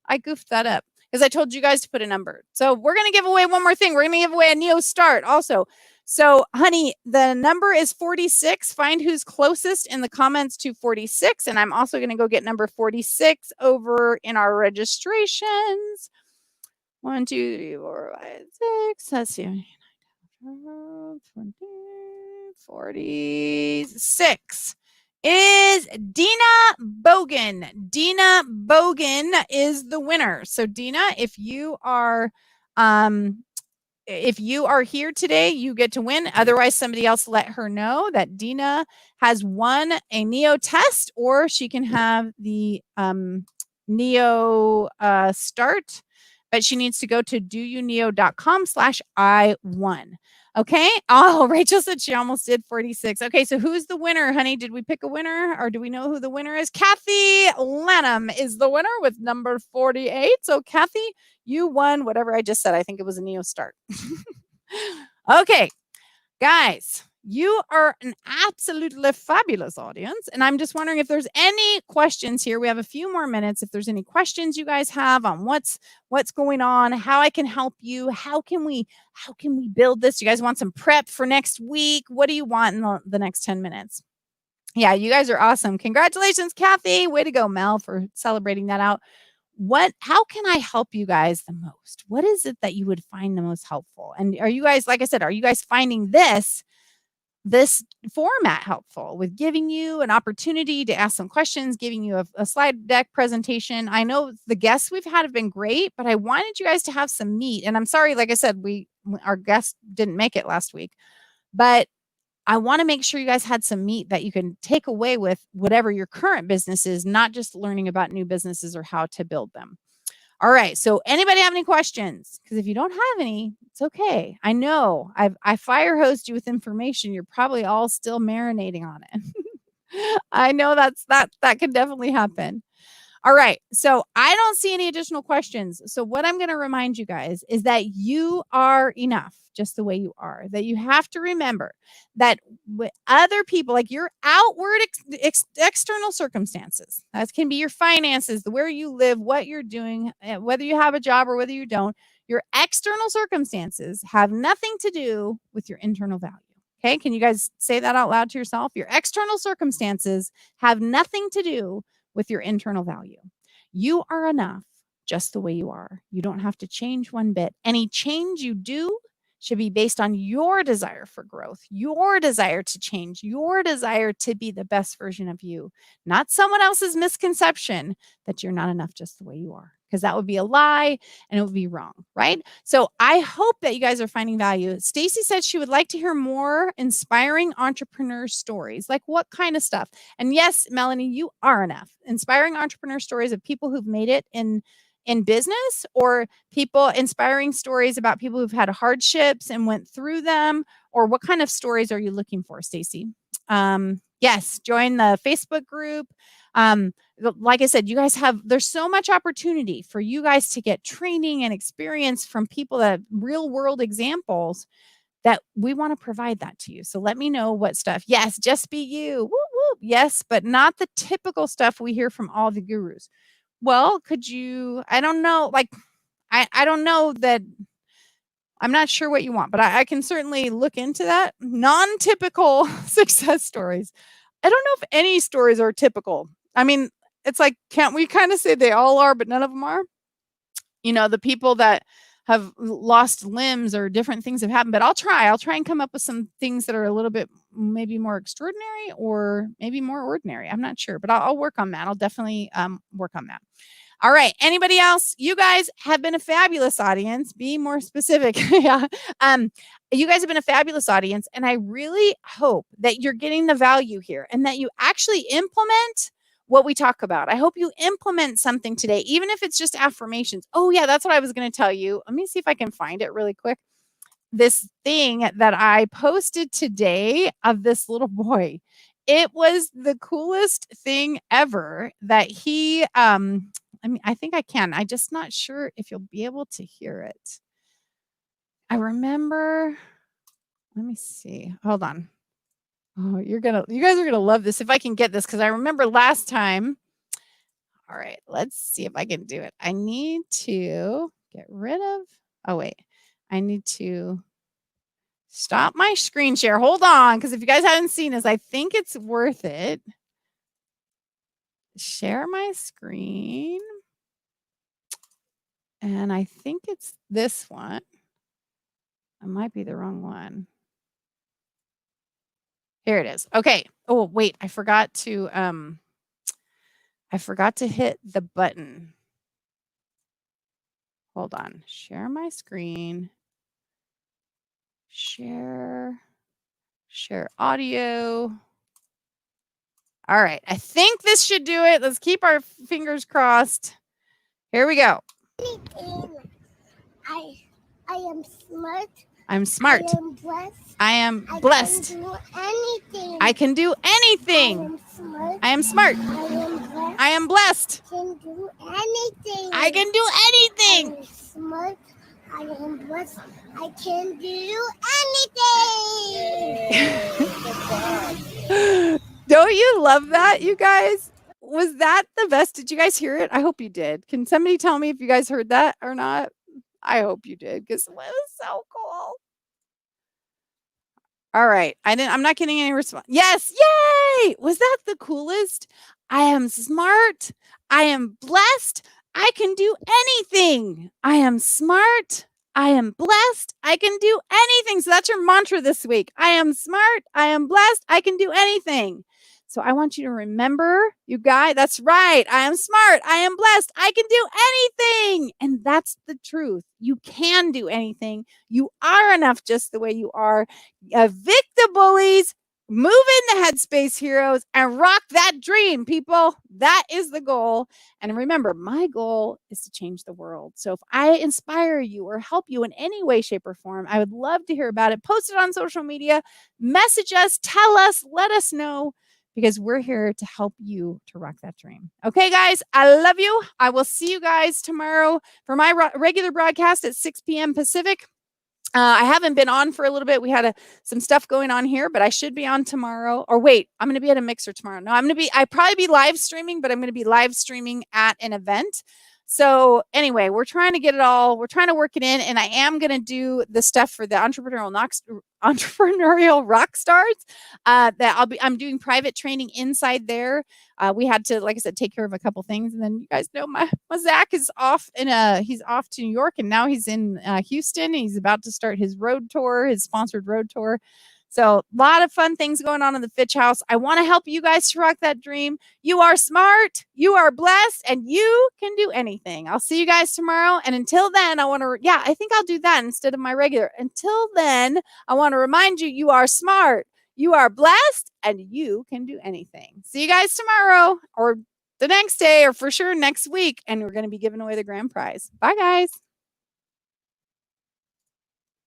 A: I goofed that up because I told you guys to put a number. So we're going to give away one more thing. We're going to give away a Neo Start also. So, honey, the number is 46. Find who's closest in the comments to 46. And I'm also going to go get number 46 over in our registrations. 1, 2, 3, 4, 5, 6. Let's see. 46 is Dina Bogan. Dina Bogan is the winner. So Dina, if you are here today, you get to win. Otherwise, somebody else let her know that Dina has won a Neo test, or she can have the Neo start, but she needs to go to doyouneo.com/I1. Okay. Oh, Rachel said she almost did 46. Okay. So who's the winner, honey? Did we pick a winner, or do we know who the winner is? Kathy Lanham is the winner with number 48. So Kathy, you won whatever I just said. I think it was a Neo start. Okay, guys, you are an absolutely fabulous audience. And I'm just wondering if there's any questions here. We have a few more minutes. If there's any questions you guys have on what's going on, how I can help you, how can we build this? You guys want some prep for next week? What do you want in the next 10 minutes? Yeah, you guys are awesome. Congratulations, Kathy. Way to go, Mel, for celebrating that out. How can I help you guys the most? What is it that you would find the most helpful? And are you guys, like I said, are you guys finding this format helpful with giving you an opportunity to ask some questions, giving you a slide deck presentation? I know the guests we've had have been great, but I wanted you guys to have some meat. And I'm sorry, like I said, our guest didn't make it last week, but I want to make sure you guys had some meat that you can take away with whatever your current business is, not just learning about new businesses or how to build them. All right. So anybody have any questions? Because if you don't have any, it's okay. I know I fire hosed you with information. You're probably all still marinating on it. I know that can definitely happen. All right. So I don't see any additional questions. So what I'm going to remind you guys is that you are enough just the way you are, that you have to remember that with other people, like your outward external circumstances, that can be your finances, where you live, what you're doing, whether you have a job or whether you don't, your external circumstances have nothing to do with your internal value. Okay. Can you guys say that out loud to yourself? Your external circumstances have nothing to do with your internal value. You are enough just the way you are. You don't have to change one bit. Any change you do should be based on your desire for growth, your desire to change, your desire to be the best version of you, not someone else's misconception that you're not enough just the way you are, because that would be a lie and it would be wrong, right? So I hope that you guys are finding value. Stacy said she would like to hear more inspiring entrepreneur stories. Like what kind of stuff? And yes, Melanie, you are enough. Inspiring entrepreneur stories of people who've made it in business, or people inspiring stories about people who've had hardships and went through them, or what kind of stories are you looking for, Stacy? Yes, join the Facebook group. Like I said, you guys there's so much opportunity for you guys to get training and experience from people that real world examples, that we want to provide that to you. So let me know what stuff. Yes, just be you. Whoop, whoop. Yes, but not the typical stuff we hear from all the gurus. Well, could you, I don't know, like, I don't know that, I'm not sure what you want, but I can certainly look into that. Non-typical success stories. I don't know if any stories are typical. I mean, it's like, can't we kind of say they all are, but none of them are? You know, the people that have lost limbs or different things have happened, but I'll try and come up with some things that are a little bit maybe more extraordinary or maybe more ordinary. I'm not sure, but I'll work on that. I'll definitely work on that. All right. Anybody else? You guys have been a fabulous audience. Be more specific. Yeah. You guys have been a fabulous audience, and I really hope that you're getting the value here and that you actually implement what we talk about. I hope you implement something today, even if it's just affirmations. Oh, yeah, that's what I was going to tell you. Let me see if I can find it really quick. This thing that I posted today of this little boy. It was the coolest thing ever that he I think I can. I'm just not sure if you'll be able to hear it. I remember, let me see. Hold on. Oh, you guys are gonna love this if I can get this, because I remember last time. All right, let's see if I can do it. I need to get rid of, oh wait, I need to stop my screen share. Hold on, because if you guys haven't seen this, I think it's worth it. Share my screen. And I think it's this one. I might be the wrong one. Here it is. Okay. Oh, wait, I forgot to hit the button. Hold on. Share my screen. Share audio. All right. I think this should do it. Let's keep our fingers crossed. Here we go. I am smart. I'm smart. I am blessed. I can do anything. I am smart. I am blessed. I can do anything. I am smart. I am blessed. I can do anything. Don't you love that, you guys? Was that the best? Did you guys hear it? I hope you did. Can somebody tell me if you guys heard that or not? I hope you did, because it was so cool. All right. I'm not getting any response. Yes. Yay. Was that the coolest? I am smart. I am blessed. I can do anything. I am smart. I am blessed. I can do anything. So that's your mantra this week. I am smart. I am blessed. I can do anything. So I want you to remember, you guys, that's right. I am smart. I am blessed. I can do anything. And that's the truth. You can do anything. You are enough just the way you are. Evict the bullies, move in the headspace, heroes, and rock that dream, people. That is the goal. And remember, my goal is to change the world. So if I inspire you or help you in any way, shape, or form, I would love to hear about it. Post it on social media, message us, tell us, let us know, because we're here to help you to rock that dream. Okay, guys, I love you. I will see you guys tomorrow for my regular broadcast at 6 p.m. Pacific. I haven't been on for a little bit. We had some stuff going on here, but I should be on tomorrow. Or wait, I'm going to be at a mixer tomorrow. No, I probably be live streaming, but I'm going to be live streaming at an event. So anyway, we're trying to get it all. We're trying to work it in, and I am going to do the stuff for the entrepreneurial rock stars. I'm doing private training inside there. We had to, like I said, take care of a couple things, and then you guys know my Zach is off he's off to New York, and now he's in Houston. He's about to start his road tour, his sponsored road tour. So a lot of fun things going on in the Fitch house. I want to help you guys to rock that dream. You are smart, you are blessed, and you can do anything. I'll see you guys tomorrow. And until then, I think I'll do that instead of my regular. Until then, I want to remind you, you are smart, you are blessed, and you can do anything. See you guys tomorrow or the next day, or for sure next week. And we're going to be giving away the grand prize. Bye, guys.